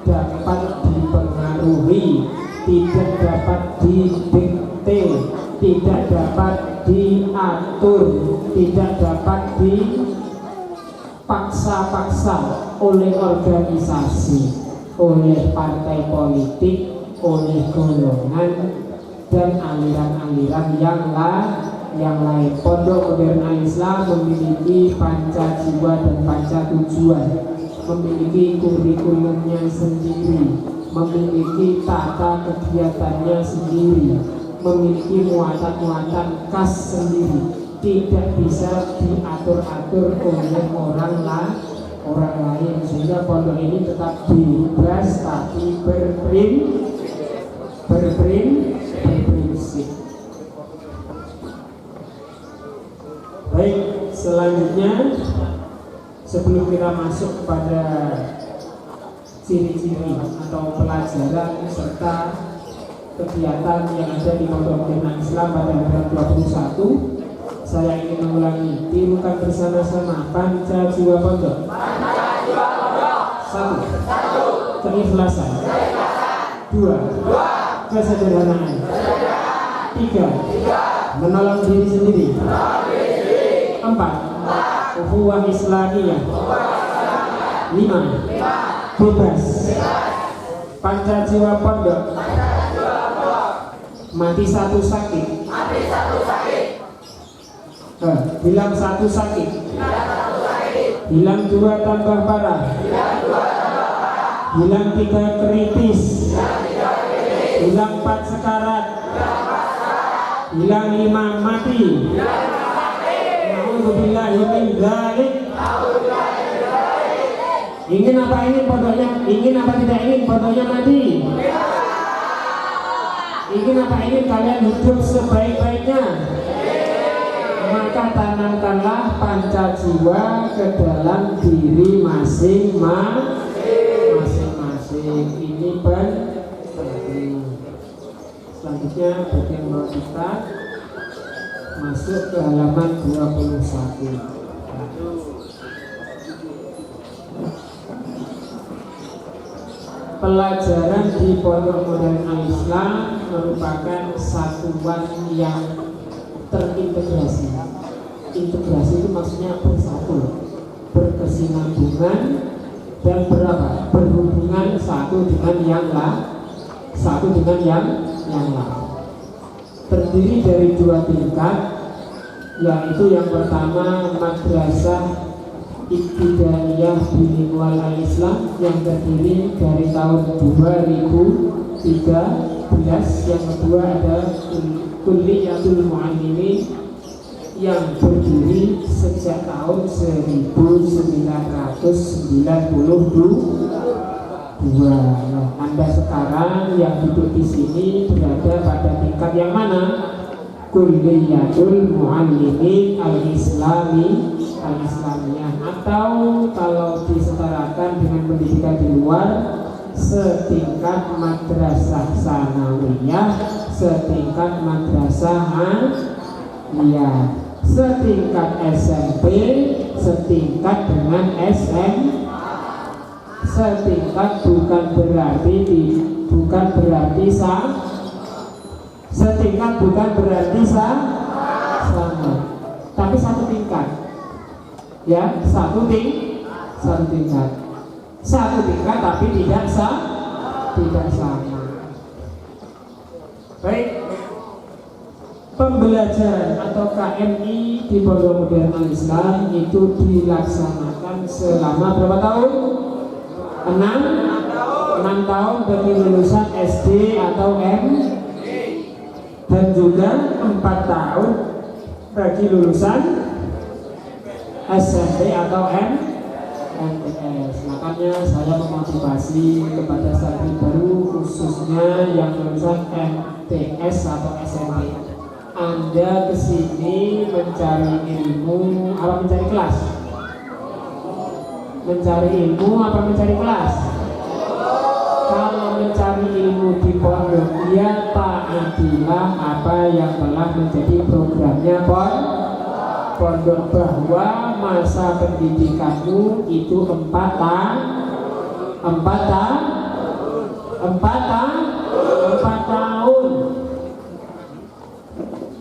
dapat dipengaruhi, tidak dapat didikte, tidak dapat diatur, tidak dapat dipaksa-paksa oleh organisasi, oleh partai politik, oleh golongan dan aliran-aliran yang lain. Pondok Modern Al-Islam memiliki panca jiwa dan panca tujuan, memiliki kurikulumnya sendiri, memiliki tata kegiatannya sendiri, memiliki muatan-muatan khas sendiri, tidak bisa diatur-atur oleh orang lain, sehingga pondok ini tetap bebas tapi berprinsip. Baik, selanjutnya sebelum kita masuk kepada ciri-ciri atau pelajaran serta kegiatan yang ada di Pondok Modern Islam pada abad 21, saya ingin mengulangi, tirukan bersama-sama panca jiwa pondok. Satu, keikhlasan. Dua, kesederhanaan. Tiga, menolong diri sendiri. Empat, ukhuwah Islamiyah. Lima, bebas. Panca jiwa pondok. Mati satu sakit. Bilang satu sakit. Bilang dua tambah parah. Bilang tiga kritis. Bilang empat sekarat. Bilang lima mati. Na'udzubillahi min dzalik. Ingin apa ingin pondoknya? Ingin apa tidak ingin pondoknya mati? Ingin apa ingin kalian hidup sebaik-baiknya? Maka tanamkanlah panca jiwa ke dalam diri masing-masing. Ini penting. Selanjutnya bagi yang mau kita masuk ke halaman 21. Pelajaran di Pondok Modern Al-Islam merupakan satuan yang terintegrasi. Integrasi itu maksudnya bersatu, berkesinambungan dan berhubungan satu dengan yang lain. Terdiri dari dua tingkat, yaitu yang pertama madrasah Ibtidaiyah Bilingual Al-Islam yang terdiri dari tahun 2013, yang kedua ada Kulliyatul Muallimin yang berdiri sejak tahun 1992. Anda sekarang yang duduk di sini berada pada tingkat yang mana? Kulliyatul Muallimin Al-Islamiyah, atau kalau disetarakan dengan pendidikan di luar, setingkat madrasah sanawiyah, setingkat madrasah aliyah, setingkat SMP, setingkat dengan setingkat bukan berarti setingkat bukan berarti sama, tapi satu tingkat. Ya, satu tingkat tapi tidak sama. Baik, pembelajaran atau KMI di Pondok Modern Al-Islam itu dilaksanakan selama berapa tahun? 6 tahun bagi lulusan SD atau M, dan juga 4 tahun bagi lulusan SMP atau MTS. Makanya saya memotivasi kepada santri baru khususnya yang lulusan MTS atau SMP. Anda kesini mencari ilmu apa mencari kelas? Mencari ilmu apa mencari kelas? Kalau mencari ilmu di pondok, ya taatilah apa yang telah menjadi programnya pondok, bahwa masa pendidikanmu itu 4 tahun.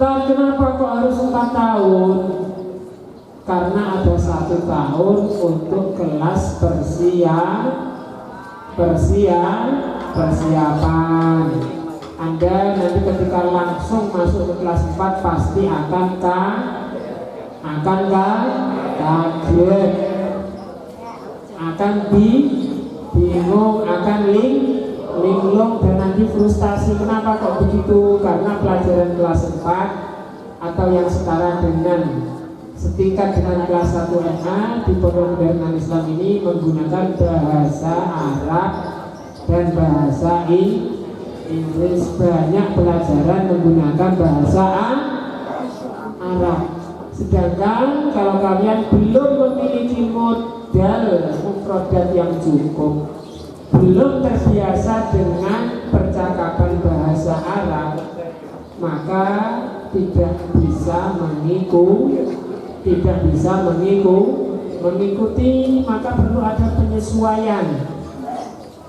Dan kenapa kok harus 4 tahun? Karena ada 1 tahun untuk kelas persiapan. Anda nanti ketika langsung masuk ke kelas 4 pasti akan kaget, akan bingung, akan linglung dan nanti frustasi. Kenapa kok begitu? Karena pelajaran kelas 4 atau yang setara dengan setingkat dengan kelas 1 SMA di Pondok Modern Al-Islam ini menggunakan bahasa Arab dan bahasa Inggris. Banyak pelajaran menggunakan bahasa Arab. Sedangkan kalau kalian belum memiliki modal mufradat yang cukup, belum terbiasa dengan percakapan bahasa Arab, maka tidak bisa mengikuti, maka perlu ada penyesuaian,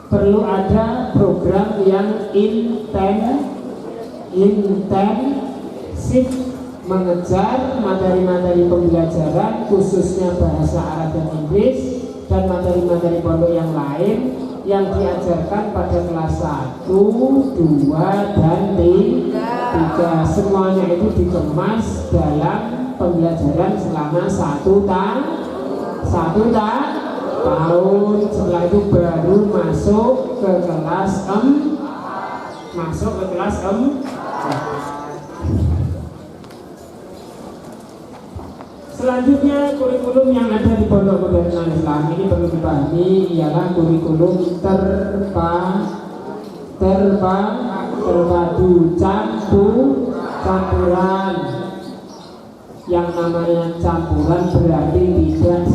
perlu ada program yang intensif mengejar materi-materi pembelajaran khususnya bahasa Arab dan Inggris dan materi-materi pondok yang lain yang diajarkan pada kelas 1, 2, dan 3. Semuanya itu dikemas dalam pembelajaran selama 1 tahun. Setelah itu baru masuk ke kelas 4. Selanjutnya kurikulum yang ada di Pondok Modern Al-Islam ini perlu dipahami ialah kurikulum terpadu campuran. Yang namanya campuran berarti tidak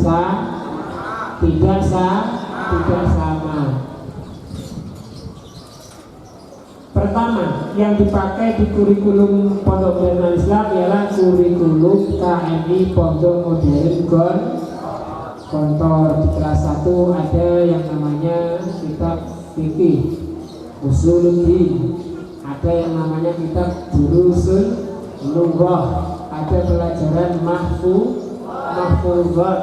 sama. Pertama, yang dipakai di kurikulum Pondok Modern Islam ialah kurikulum KMI Pondok Modern Gontor. Di kelas 1 ada yang namanya kitab fikih Usuluddin, ada yang namanya kitab Durusul Lughah, ada pelajaran mahfuzat,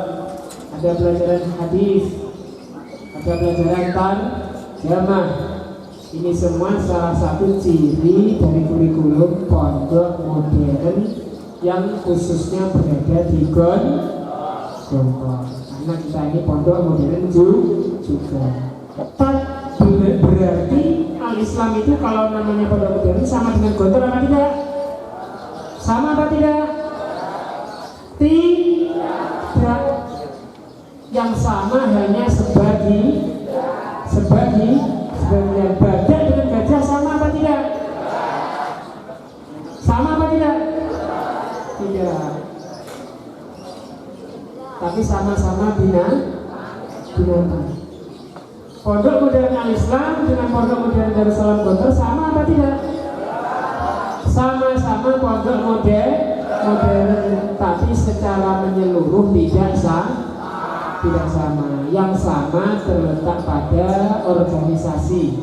ada pelajaran hadis, ada pelajaran tarjamah. Ini semua salah satu ciri dari kurikulum Pondok Modern yang khususnya berada di Gontor. Karena kita ini Pondok Modern juga. Berarti Al-Islam itu kalau namanya Pondok Modern sama dengan Gontor apa tidak? Sama apa tidak? Tidak. Yang sama hanya sebagian. Badak dengan gajah sama apa tidak? Sama apa tidak? Tidak. Tapi sama-sama binatang. Pondok Modern Al-Islam dengan Pondok Modern Darussalam Gontor sama apa tidak? Sama-sama pondok modern, tapi secara menyeluruh tidak sama. Yang sama terletak pada organisasi.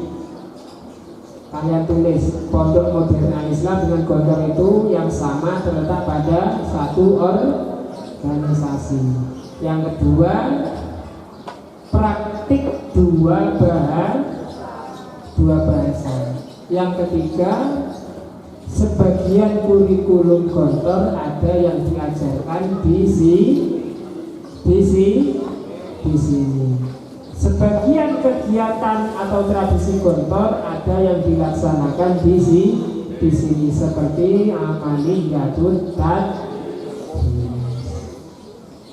Kalian tulis Pondok Modern Al-Islam dengan Gontor itu yang sama terletak pada satu organisasi. Yang kedua, praktik dua bahasa. Yang ketiga, sebagian kurikulum Gontor ada yang diajarkan di sini. Sebagian kegiatan atau tradisi Gontor ada yang dilaksanakan di sini seperti amaliyatun tadris.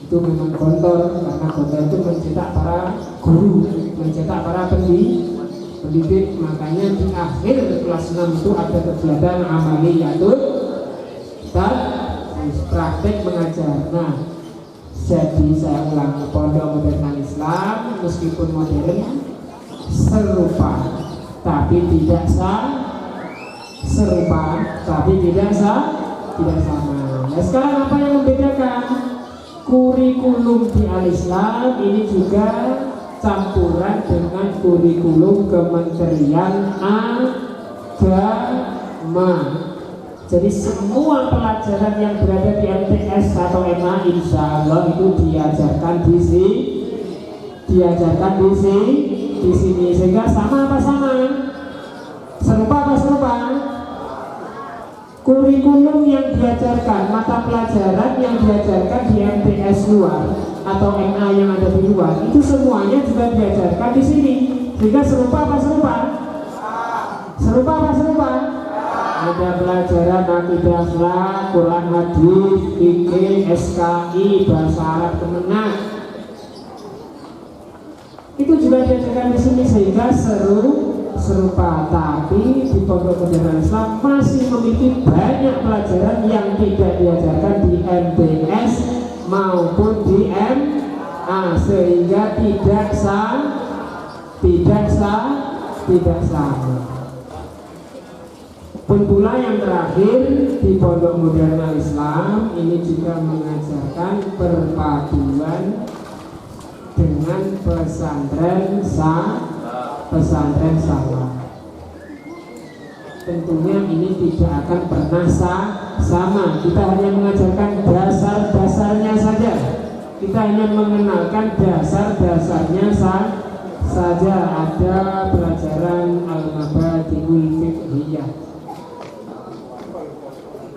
itu memang Gontor, karena Gontor itu mencetak para guru, mencetak para pendidik. Makanya di akhir kelas 6 itu ada kegiatan amaliyatul praktek mengajar. Nah, jadi saya ulang, pondok modern Islam meskipun modern serupa tapi tidak serupa tapi tidak sama. Nah, sekarang apa yang membedakan? Kurikulum di Al-Islam ini juga campuran dengan kurikulum Kementerian Agama. Jadi semua pelajaran yang berada di MTS atau MA insya Allah itu diajarkan di sini, sehingga sama apa sama? Serupa apa serupa? Kurikulum yang diajarkan, mata pelajaran yang diajarkan di MTS luar atau MA yang ada di luar itu semuanya juga diajarkan di sini, sehingga serupa apa serupa? Serupa apa serupa? Ada pelajaran akidah akhlak, Quran hadis, fikih, SKI, bahasa Arab Kemenak. Itu juga diajarkan di sini, sehingga serupa. Tapi di pondok modern Islam masih memiliki banyak pelajaran yang tidak diajarkan di MTS maupun di MA, sehingga tidak sama. Pun pula yang terakhir di pondok modern Islam ini juga mengajarkan perpaduan dengan pesantren salah. Tentunya ini tidak akan pernah sama. Kita hanya mengajarkan dasar-dasarnya saja. Kita hanya mengenalkan dasar-dasarnya saja. Ada pelajaran al-mabadi'ul fiqhiyah,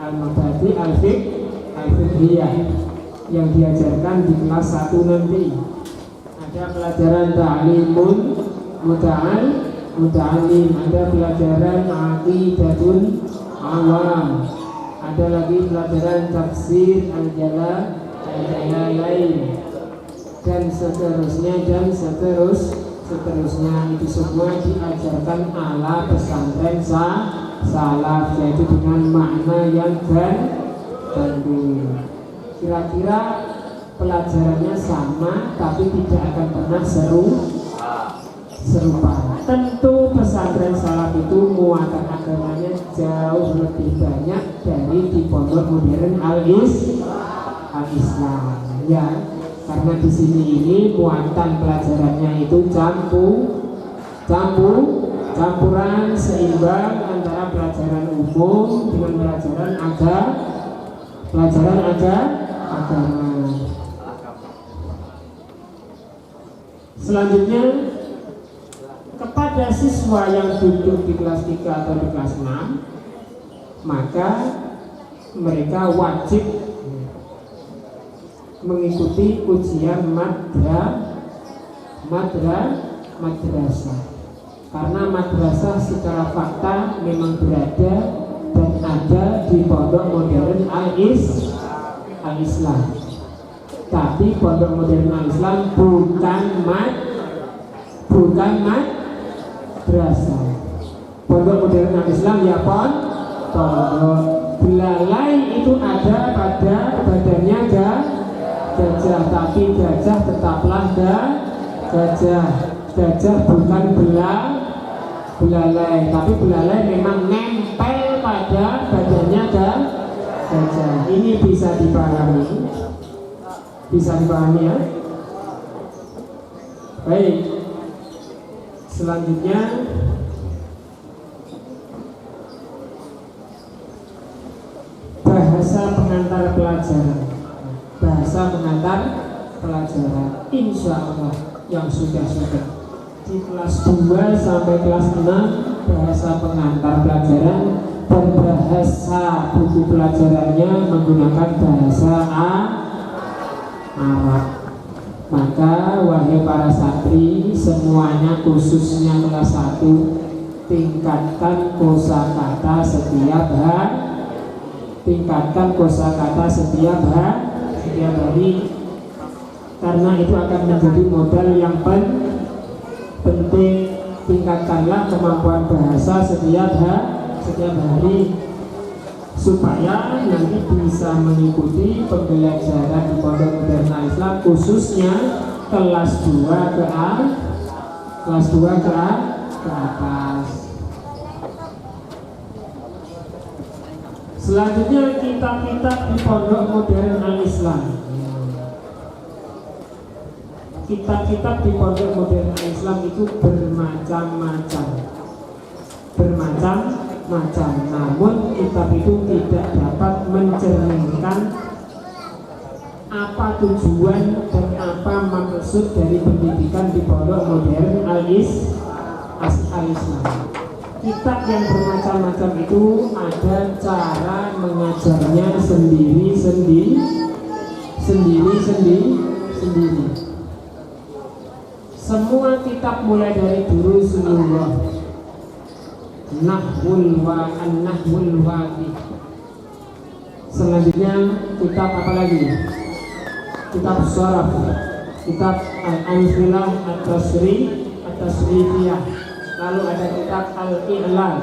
al-mabadi al-fiqhiyah yang diajarkan di kelas 1 nanti. Ada pelajaran ta'limun muta'alim, ada pelajaran aqidatul awam, ada lagi pelajaran tafsir al-jalalain, dan seterusnya. Itu semua diajarkan ala pesantren salaf, yaitu dengan makna yang gandul. Kira-kira pelajarannya sama tapi tidak akan pernah serupa. Tentu pesantren salaf itu muatan agamanya jauh lebih banyak dari di pondok modern al-Islam, ya. Karena di sini ini muatan pelajarannya itu campuran seimbang antara pelajaran umum dengan pelajaran agama. Selanjutnya, kepada siswa yang duduk di kelas 3 atau di kelas 6, maka mereka wajib mengikuti ujian madrasah. Karena madrasah secara fakta memang berada dan ada di pondok modern al-Islam. Tapi pondok modern al-Islam bukan madrasah. Pondok modern al-Islam ya pondok. Belalai itu ada pada badannya gajah, tapi gajah tetaplah gajah. Gajah bukan belalai, tapi belalai memang nempel pada badannya gajah. Ini bisa dipahami ya. Baik, selanjutnya bahasa pengantar pelajaran. Insya Allah yang sudah di kelas 2 sampai kelas 6 bahasa pengantar pelajaran, dan bahasa buku pelajarannya menggunakan bahasa Arab. Maka wahai para santri semuanya, khususnya kelas 1, tingkatkan kosakata setiap hari. karena itu akan menjadi modal yang penting. Tingkatkanlah kemampuan bahasa setiap hari supaya nanti bisa mengikuti pembelajaran di Pondok Modern Al-Islam, khususnya kelas 2 ke atas. Selanjutnya kitab-kitab di Pondok Modern Al-Islam. Kitab-kitab di Pondok Modern Al-Islam itu bermacam-macam. Namun kitab itu tidak dapat mencerminkan apa tujuan dan apa maksud dari pendidikan di Pondok Modern Al-Islam. Kitab yang bermacam-macam itu ada cara mengajarnya sendiri-sendiri. Semua kitab mulai dari Durusunullah, Nahwul Waqi. Selanjutnya kitab apa lagi? Kitab Sharaf, kitab Al-Amfilah At-Tasrifiyah. Lalu ada kitab Al-I'lan,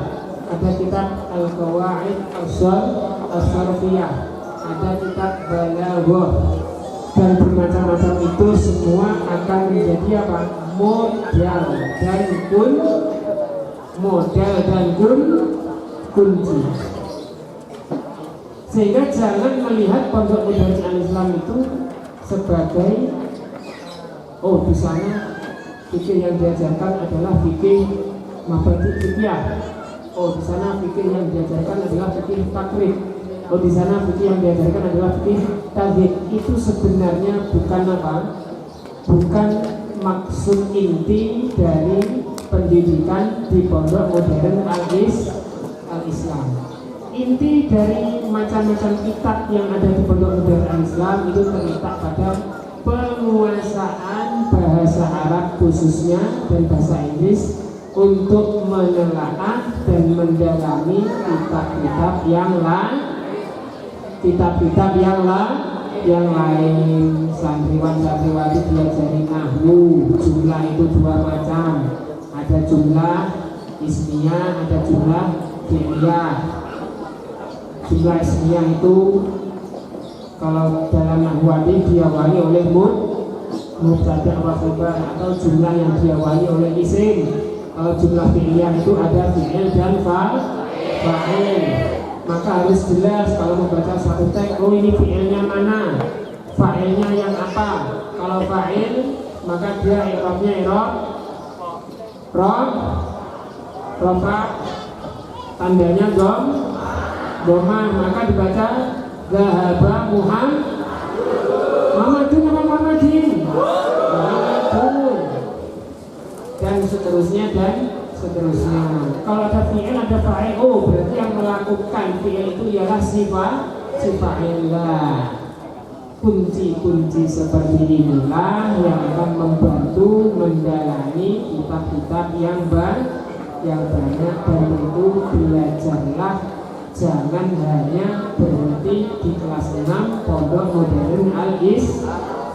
ada kitab Al-Qawaid As-Sarfiyah, ada kitab Balaghah, dan bermacam-macam itu semua akan menjadi apa? Modal dan kunci. Sehingga jangan melihat Pondok Modern Al-Islam itu sebagai di sana fikih yang diajarkan adalah fikih mabadi fiqhiyah. Di sana fikih yang diajarkan adalah fikih takrib. Di sana fikih yang diajarkan adalah fikih tauhid. Itu sebenarnya bukan maksud inti dari pendidikan di Pondok Modern Al-Islam. Inti dari macam-macam kitab yang ada di Pondok Modern Al-Islam itu terletak pada penguasaan bahasa Arab khususnya dan bahasa Inggris untuk menelaah dan mendalami kitab-kitab yang lain. Santriwan-santriwati diajari nahwu, jumlah itu 2 macam. Ada jumlah ismiyah, ada jumlah fi'liyah. Jumlah ismiyah itu kalau dalam nahwu diawali oleh mubtada wa khabar, atau jumlah yang diawali oleh isim. Kalau jumlah fi'liyah itu ada fi'il dan fa'il. Maka harus jelas kalau membaca satu teks, ini fi'ilnya mana, fa'ilnya yang apa. Kalau fa'il maka dia i'rabnya rofa, tandanya dhamma, maka dibaca zahaba Muhammadun dan seterusnya. Kalau ada fi'il ada fa'il, berarti yang melakukan fi'il itu ialah si fa'illah. Kunci-kunci seperti inilah yang akan membantu mendalami kitab-kitab yang banyak, dan itu belajarlah, jangan hanya berhenti di kelas 6 Pondok Modern Al-Islam.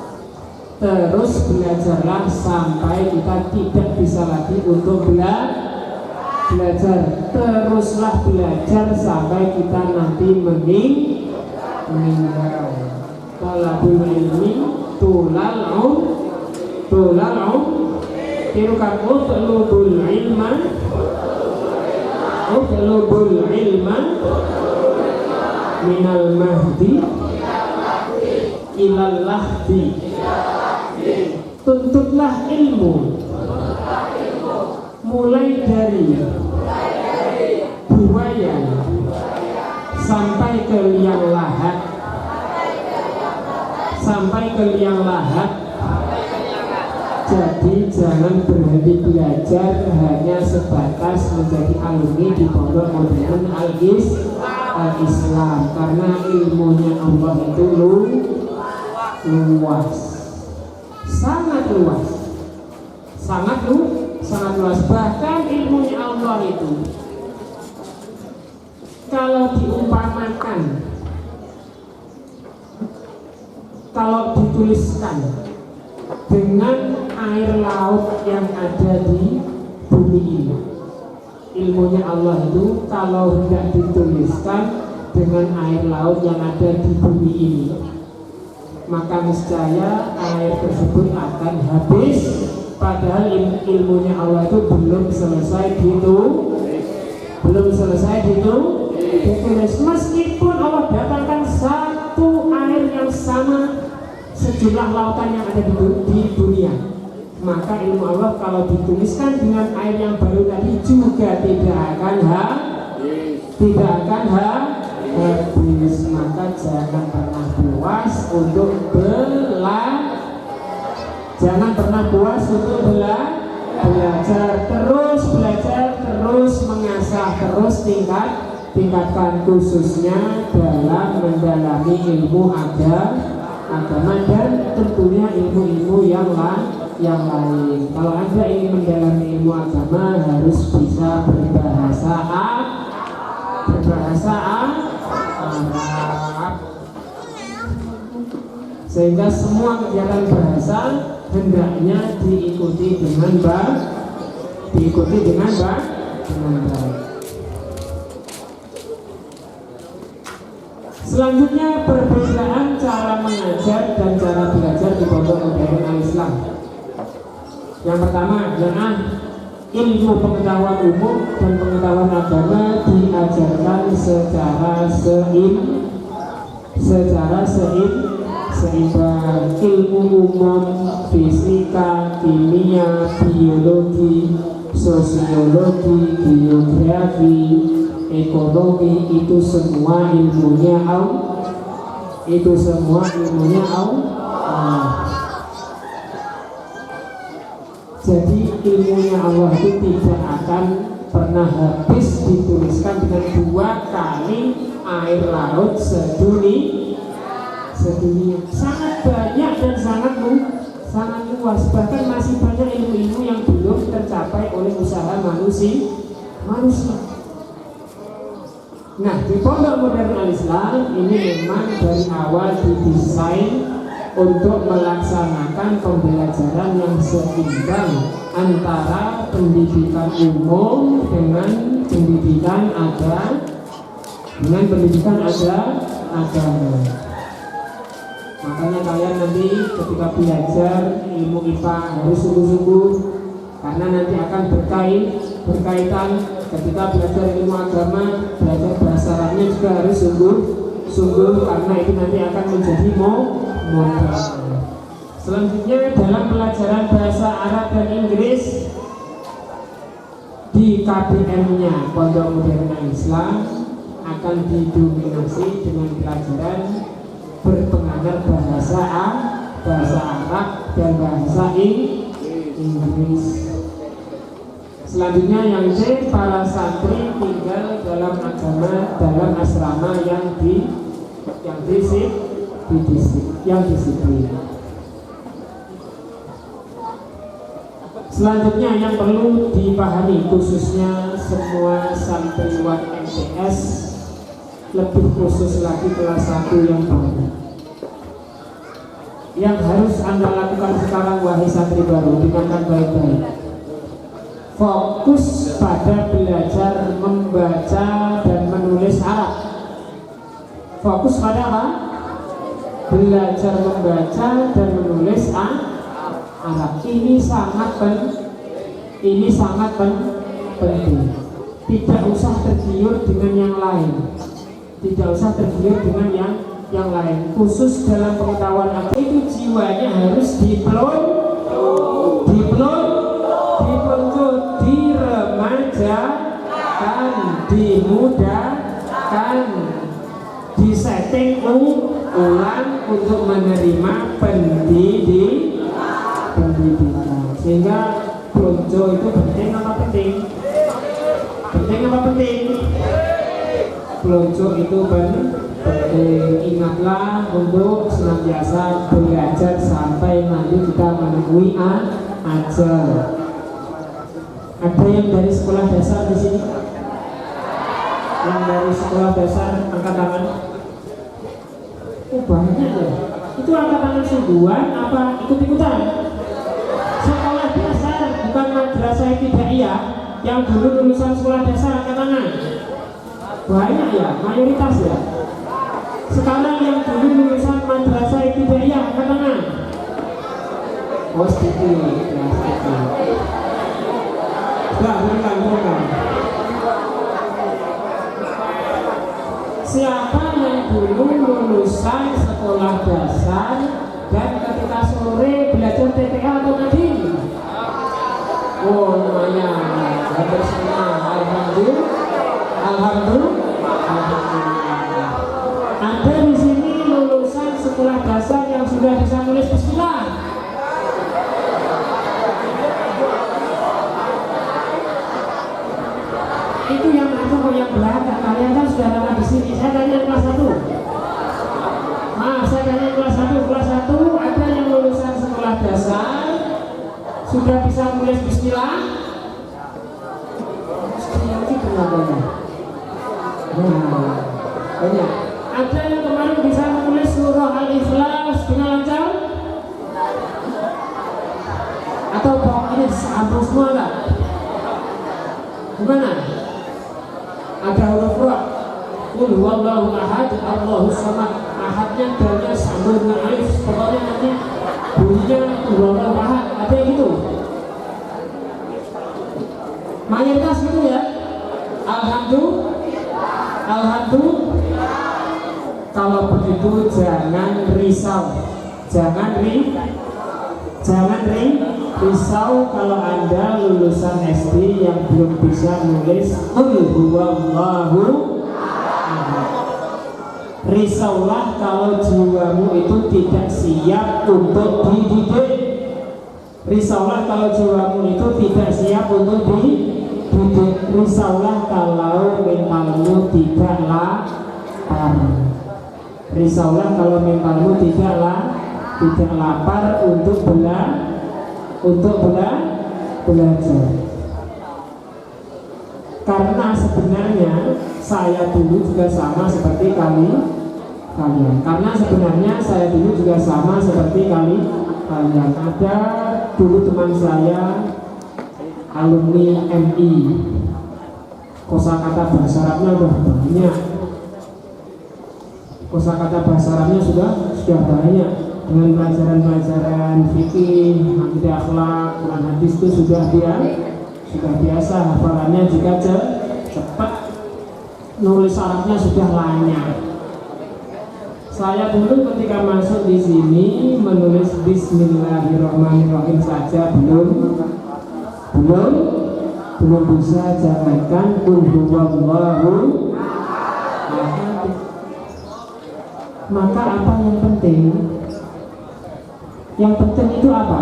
Terus belajarlah sampai kita tidak bisa lagi untuk belajar. Teruslah belajar sampai kita nanti meninggal. Talabul ilmi tulal tirukan utlubul ilma minal mahdi ilal lahdi. Tuntutlah ilmu mulai dari buaya sampai ke liang lahat, Jadi jangan berhenti belajar hanya sebatas menjadi alumni di Pondok Modern Al-Islam, karena ilmunya Allah itu luas, sangat luas. Bahkan ilmunya Allah itu kalau diumpamakan, kalau dituliskan dengan air laut yang ada di bumi ini. Ilmunya Allah itu kalau hendak dituliskan dengan air laut yang ada di bumi ini, maka niscaya air tersebut akan habis. Padahal ilmunya Allah itu belum selesai ditulis. Meskipun Allah datangkan satu air yang sama sejumlah lautan yang ada di dunia, maka ilmu Allah kalau dituliskan dengan air yang baru tadi juga tidak akan habis. Maka jangan pernah puas untuk belajar, terus mengasah, terus tingkatkan khususnya dalam mendalami ilmu agama dan tentunya ilmu-ilmu yang lain. Kalau Anda ingin mendalami ilmu agama harus bisa berbahasa Arab, sehingga semua kegiatan bahasa hendaknya diikuti dengan baik. Selanjutnya, perbedaan cara mengajar dan cara belajar di pondok modern Al-Islam. Yang pertama adalah ilmu pengetahuan umum dan pengetahuan agama diajarkan secara seimbang. Ilmu umum, fisika, kimia, biologi, sosiologi, geografi, ekonomi, itu semua ilmunya Allah. Jadi ilmunya Allah itu tidak akan pernah habis dituliskan dengan 2 kali air laut sedunia. Sangat banyak dan sangat luas. Bahkan masih banyak ilmu-ilmu yang belum tercapai oleh usaha manusia. Nah, di pondok modern Al-Islam ini memang dari awal didesain untuk melaksanakan pembelajaran yang seimbang antara pendidikan umum dengan pendidikan agama. Makanya kalian nanti ketika belajar ilmu IPA harus sungguh-sungguh, karena nanti akan berkaitan. Ketika belajar ilmu agama, belajar bahasa Arabnya juga harus sungguh, karena itu nanti akan menjadi modal. Selanjutnya, dalam pelajaran bahasa Arab dan Inggris di KBM-nya Pondok Modern Islam akan didominasi dengan pelajaran berpengaruh bahasa Arab dan bahasa Inggris. Selanjutnya yang C, para santri tinggal dalam agama dalam asrama yang disiplin. Selanjutnya yang perlu dipahami khususnya semua santriwan MTS, lebih khusus lagi kelas 1 yang baru. Yang harus Anda lakukan sekarang, wahai santri baru, dengarkan baik-baik. Fokus pada belajar membaca dan menulis Arab. Fokus pada apa? Belajar membaca dan menulis Arab. Ini sangat penting. Tidak usah tergiur dengan yang lain. Khusus dalam pengetahuan agama itu jiwanya harus diremajakan, dimudahkan, disetting ulang untuk menerima pendidikan. Sehingga blonjo itu penting apa penting? Blonjo itu penting. Ingatlah untuk senantiasa belajar sampai nanti kita menemui ajal. Ada yang dari sekolah dasar di sini? Yang dari sekolah dasar angkat tangan. Oh, banyak ya. Itu angkat tangan sungguhan apa ikut-ikutan? madrasah ibtidaiyah yang dulu lulusan sekolah dasar angkat tangan? Banyak ya, mayoritas ya. Sekarang yang dulu lulusan madrasah ibtidaiyah angkat tangan. Oh sedikit, ya sedikit. Bukan. Siapa yang dulu lulusan sekolah dasar dan ketika sore belajar TPA atau nading? Oh lumayan, hampir semua. Alhamdulillah. Ada di sini lulusan sekolah dasar yang sudah bisa nulis bismillah. Itu yang itu yang belakang. Kalian kan sudah lama di sini. Saya tanya kelas 1. Maaf, saya tanya kelas 1. Kelas 1 ada yang lulusan sekolah dasar sudah bisa nulis bismillah. Sedikit namanya. Nah, banyak. Ada yang kemarin bisa menulis surah Al-Ikhlas dengan lancar? Atau ini sambung semua enggak? Gimana? Ada huruf ra. Qul huwallahu ahad, Allahus samad. Ahadnya dalnya sambung dengan alif. Pokoknya nanti bunyinya qul huwallahu ahad. Ada yang gitu? Mayoritas gitu ya. Alhamdulillah. Kalau begitu jangan risau. Jangan risau kalau Anda lulusan SD yang belum bisa nulis qul huwallahu ahad. Risaulah kalau jiwamu itu tidak siap untuk dididik. Risaulah kalau jiwamu itu tidak siap untuk dididik. Risaulah kalau mentalmu tidak lapar. Risaulah kalau mentalmu tidak lapar untuk belajar. Karena sebenarnya saya dulu juga sama seperti kalian. Karena sebenarnya saya dulu juga sama seperti kalian. Ada dulu teman saya alumni MI, kosakata bahasa Arabnya udah banyak. Kosakata bahasa Arabnya sudah banyak. Dengan pelajaran fikih, akidah, akhlak, Quran, hadis itu sudah biasa. Hafalannya juga cepat. Nulis Arabnya sudah lancar. Saya dulu ketika masuk di sini menulis Bismillahirrahmanirrahim saja belum bisa, jangankan qul huwallahu ahad. Maka apa yang penting? Yang penting itu apa?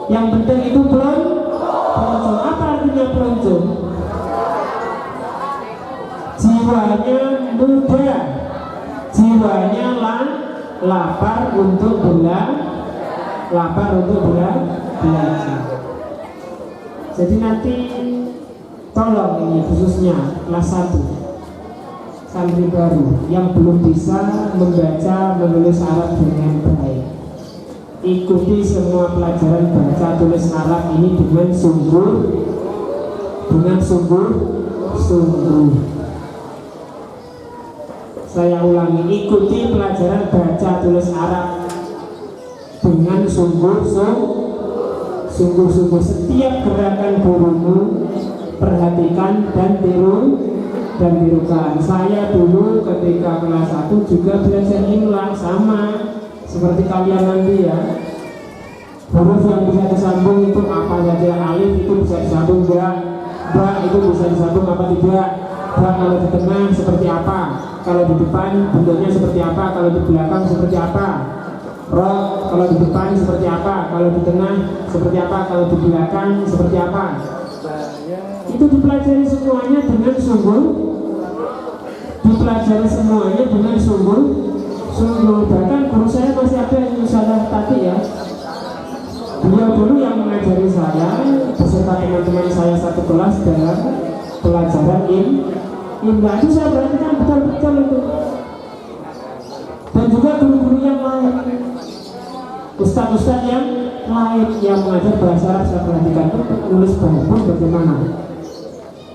Yang penting itu peloncong. Apa artinya peloncong? Jiwanya muda, jiwanya lapar untuk belajar. Jadi nanti tolong ini khususnya kelas 1 santri baru yang belum bisa membaca menulis Arab dengan baik, ikuti semua pelajaran baca tulis Arab ini dengan sungguh. Saya ulangi, ikuti pelajaran baca tulis Arab dengan sungguh. Setiap gerakan gurumu perhatikan dan tirukan. Saya dulu ketika kelas 1 juga belajar imla sama seperti kalian nanti ya. Huruf yang bisa disambung itu apa saja? Alif itu bisa disambung ba itu bisa disambung apa tidak? Ba kalau di tengah seperti apa? Kalau di depan bentuknya seperti apa? Kalau di belakang seperti apa? Ro kalau di depan seperti apa? Kalau di tengah seperti apa? Kalau di belakang seperti apa? Itu dipelajari semuanya dengan sungguh. Bahkan guru saya masih ada yang misalnya tadi ya, beliau dulu yang mengajari saya beserta teman-teman saya satu kelas dalam pelajaran imla. Itu saya perhatikan betul-betul itu. Dan juga guru-guru yang lain. Ustadz-ustadz yang lain yang mengajar bahasa Arab, saya perhatikan itu nulis bahasa bagaimana,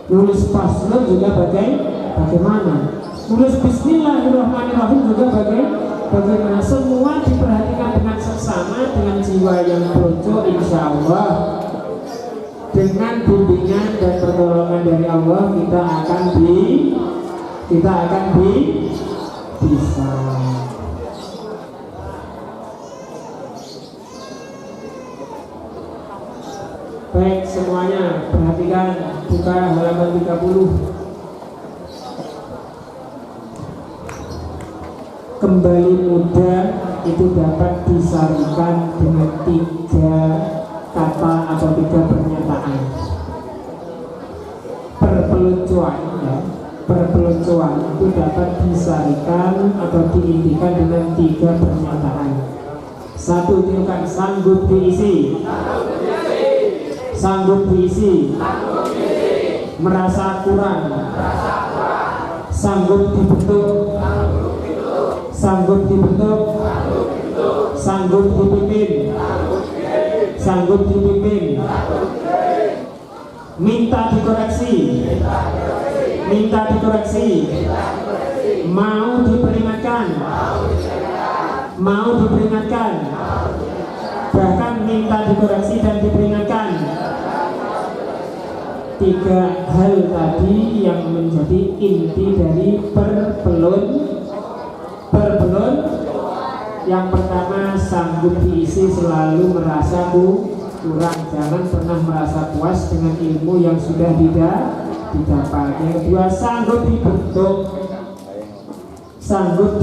nulis paslon juga bagaimana, nulis Bismillahirrahmanirrahim juga bagaimana. Semua diperhatikan dengan seksama, dengan jiwa yang lucu. Insya Allah dengan bimbingan dan pertolongan dari Allah kita akan bisa. Baik semuanya, perhatikan, buka halaman 30. Kembali muda itu dapat disarikan dengan 3 kata atau 3 pernyataan. Perpeloncoan, ya, perpeloncoan itu dapat disarikan atau diintikan dengan 3 pernyataan. 1, tirukan, sanggup diisi. Sanggup diisi, merasa kurang, sanggup dibentuk, sanggup dibentuk, sanggup dipimpin, sanggup dipimpin, minta dikoreksi, minta dikoreksi, mau diperingatkan, mau diperingatkan, bahkan minta dikoreksi dan diperingatkan. 3 hal tadi yang menjadi inti dari perpelon. Yang pertama, sanggup diisi, selalu merasa kurang, jangan pernah merasa puas dengan ilmu yang sudah didapat. Yang kedua, sanggup dibentuk, sanggup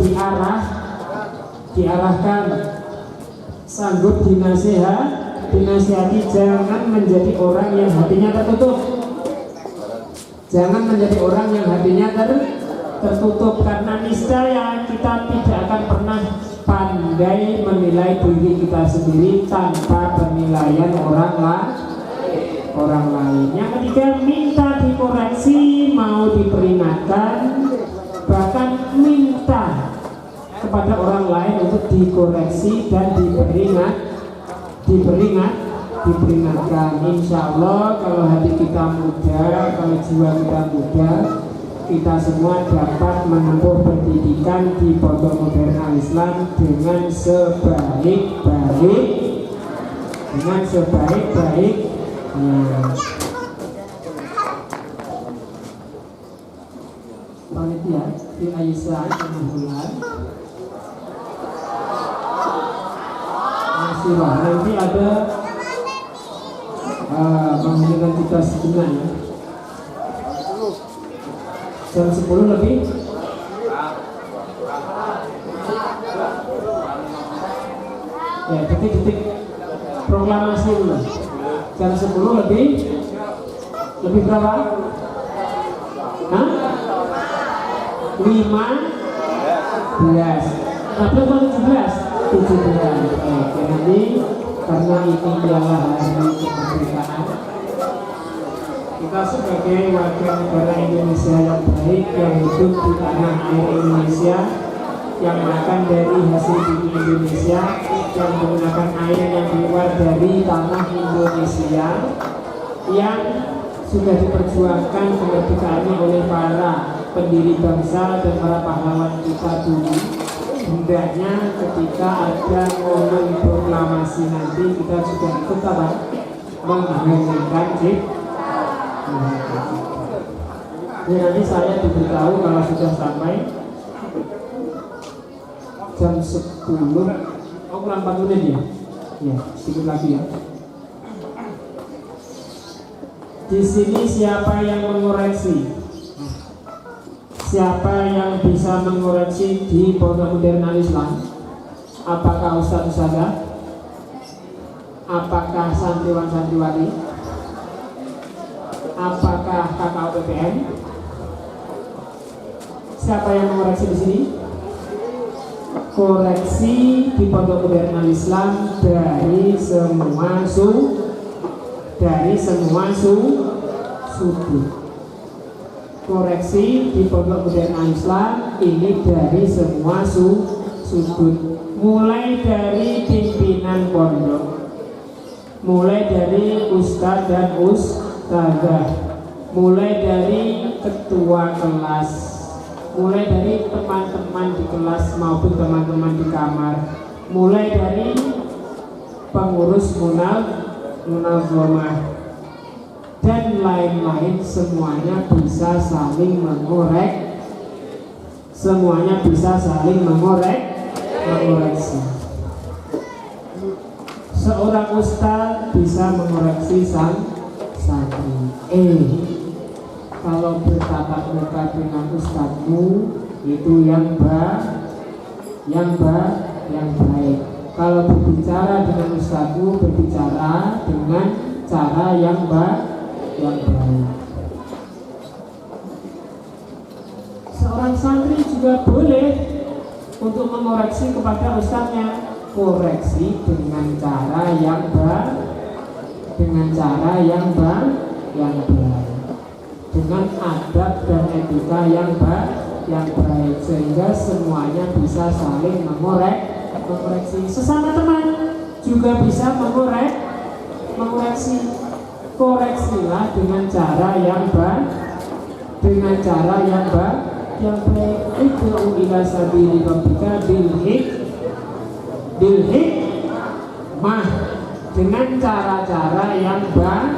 diarahkan, sanggup dinasihati. Jangan menjadi orang yang hatinya tertutup. Jangan menjadi orang yang hatinya tertutup, karena niscaya kita tidak akan pernah pandai menilai diri kita sendiri tanpa penilaian orang lain. Yang ketiga, minta dikoreksi, mau diperingatkan, bahkan minta kepada orang lain untuk dikoreksi dan diperingatkan. Insya Allah kalau hati kita muda, kalau jiwa kita muda, kita semua dapat menempuh pendidikan di Pondok Modern Al-Islam dengan sebaik-baiknya. Panitia di Aisyah Alhamdulillah. Nanti ada menghentikan kita sebenarnya jam 10 lebih. Ya, detik-detik proklamasi dulu. Jam 10 lebih berapa? Hah? 15. Nah, berapa 17? Oke, nanti karena ini ialah hari kemerdekaan, kita sebagai warga negara Indonesia yang baik, yang hidup di tanah air Indonesia, yang makan dari hasil bumi Indonesia, yang menggunakan air yang keluar dari tanah Indonesia, yang sudah diperjuangkan kemerdekaannya oleh para pendiri bangsa dan para pahlawan kita dulu. Hendaknya ketika ada momen proklamasi nanti kita juga ikut mengheningkan ini. Nanti saya diberitahu kalau sudah sampai jam 10. Oh, kurang 4 menit ya? Ya, sedikit lagi ya. Di sini siapa yang mengoreksi? Siapa yang bisa mengoreksi di Pondok Modern Al-Islam? Apakah Ustadz-Ustadzah? Apakah santriwan-santriwati? Apakah kakak PPN? Siapa yang mengoreksi di sini? Koreksi di Pondok Modern Al-Islam dari semua sudut. Koreksi di Pondok Modern Al-Islam ini dari semua sudut, mulai dari pimpinan pimpinan pondok, mulai dari ustadz dan ustadzah, mulai dari ketua kelas, mulai dari teman-teman di kelas maupun teman-teman di kamar, mulai dari pengurus munazomah dan lain-lain, semuanya bisa saling mengorek, semuanya bisa saling mengoreksi. Seorang ustaz bisa mengoreksi sang santri. Kalau bertatap muka dengan ustadzmu itu yang baik. Kalau berbicara dengan ustadzmu, berbicara dengan cara yang baik. Seorang santri juga boleh untuk mengoreksi kepada ustadznya, koreksi dengan cara yang baik, dengan adab dan etika yang baik, sehingga semuanya bisa saling mengoreksi. Sesama teman juga bisa mengoreksi. Koreksilah dengan cara yang baik, Id'u ila sabili rabbika bil hikmah, dengan cara-cara yang baik,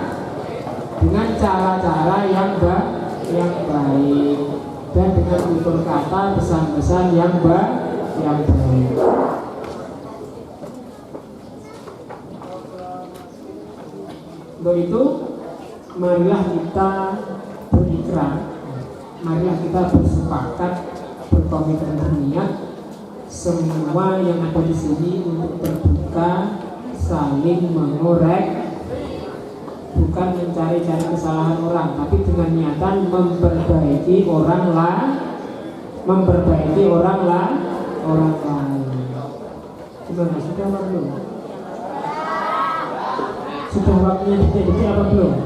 dan dengan tutur kata, pesan-pesan yang baik. Untuk itu, marilah kita berikrar, marilah kita bersepakat, berkomitmen, berniat, semua yang ada di sini untuk terbuka, saling mengorek, bukan mencari-cari kesalahan orang, tapi dengan niatan memperbaiki orang lain. Gimana? Sudah apa belum? Sudah waktunya detik-detik apa belum?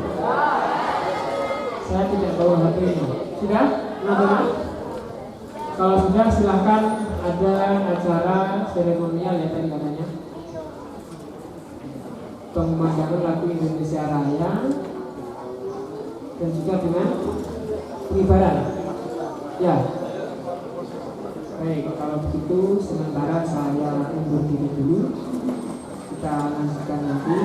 Saya tidak bawa HP ini. Sudah? Teman-teman? Kalau sudah, silahkan. Ada acara seremonial ya tadi katanya, pemandangan lagu Indonesia Raya, dan juga dengan pengibaran. Ya. Baik, kalau begitu sementara saya undur diri dulu. Kita lanjutkan nanti.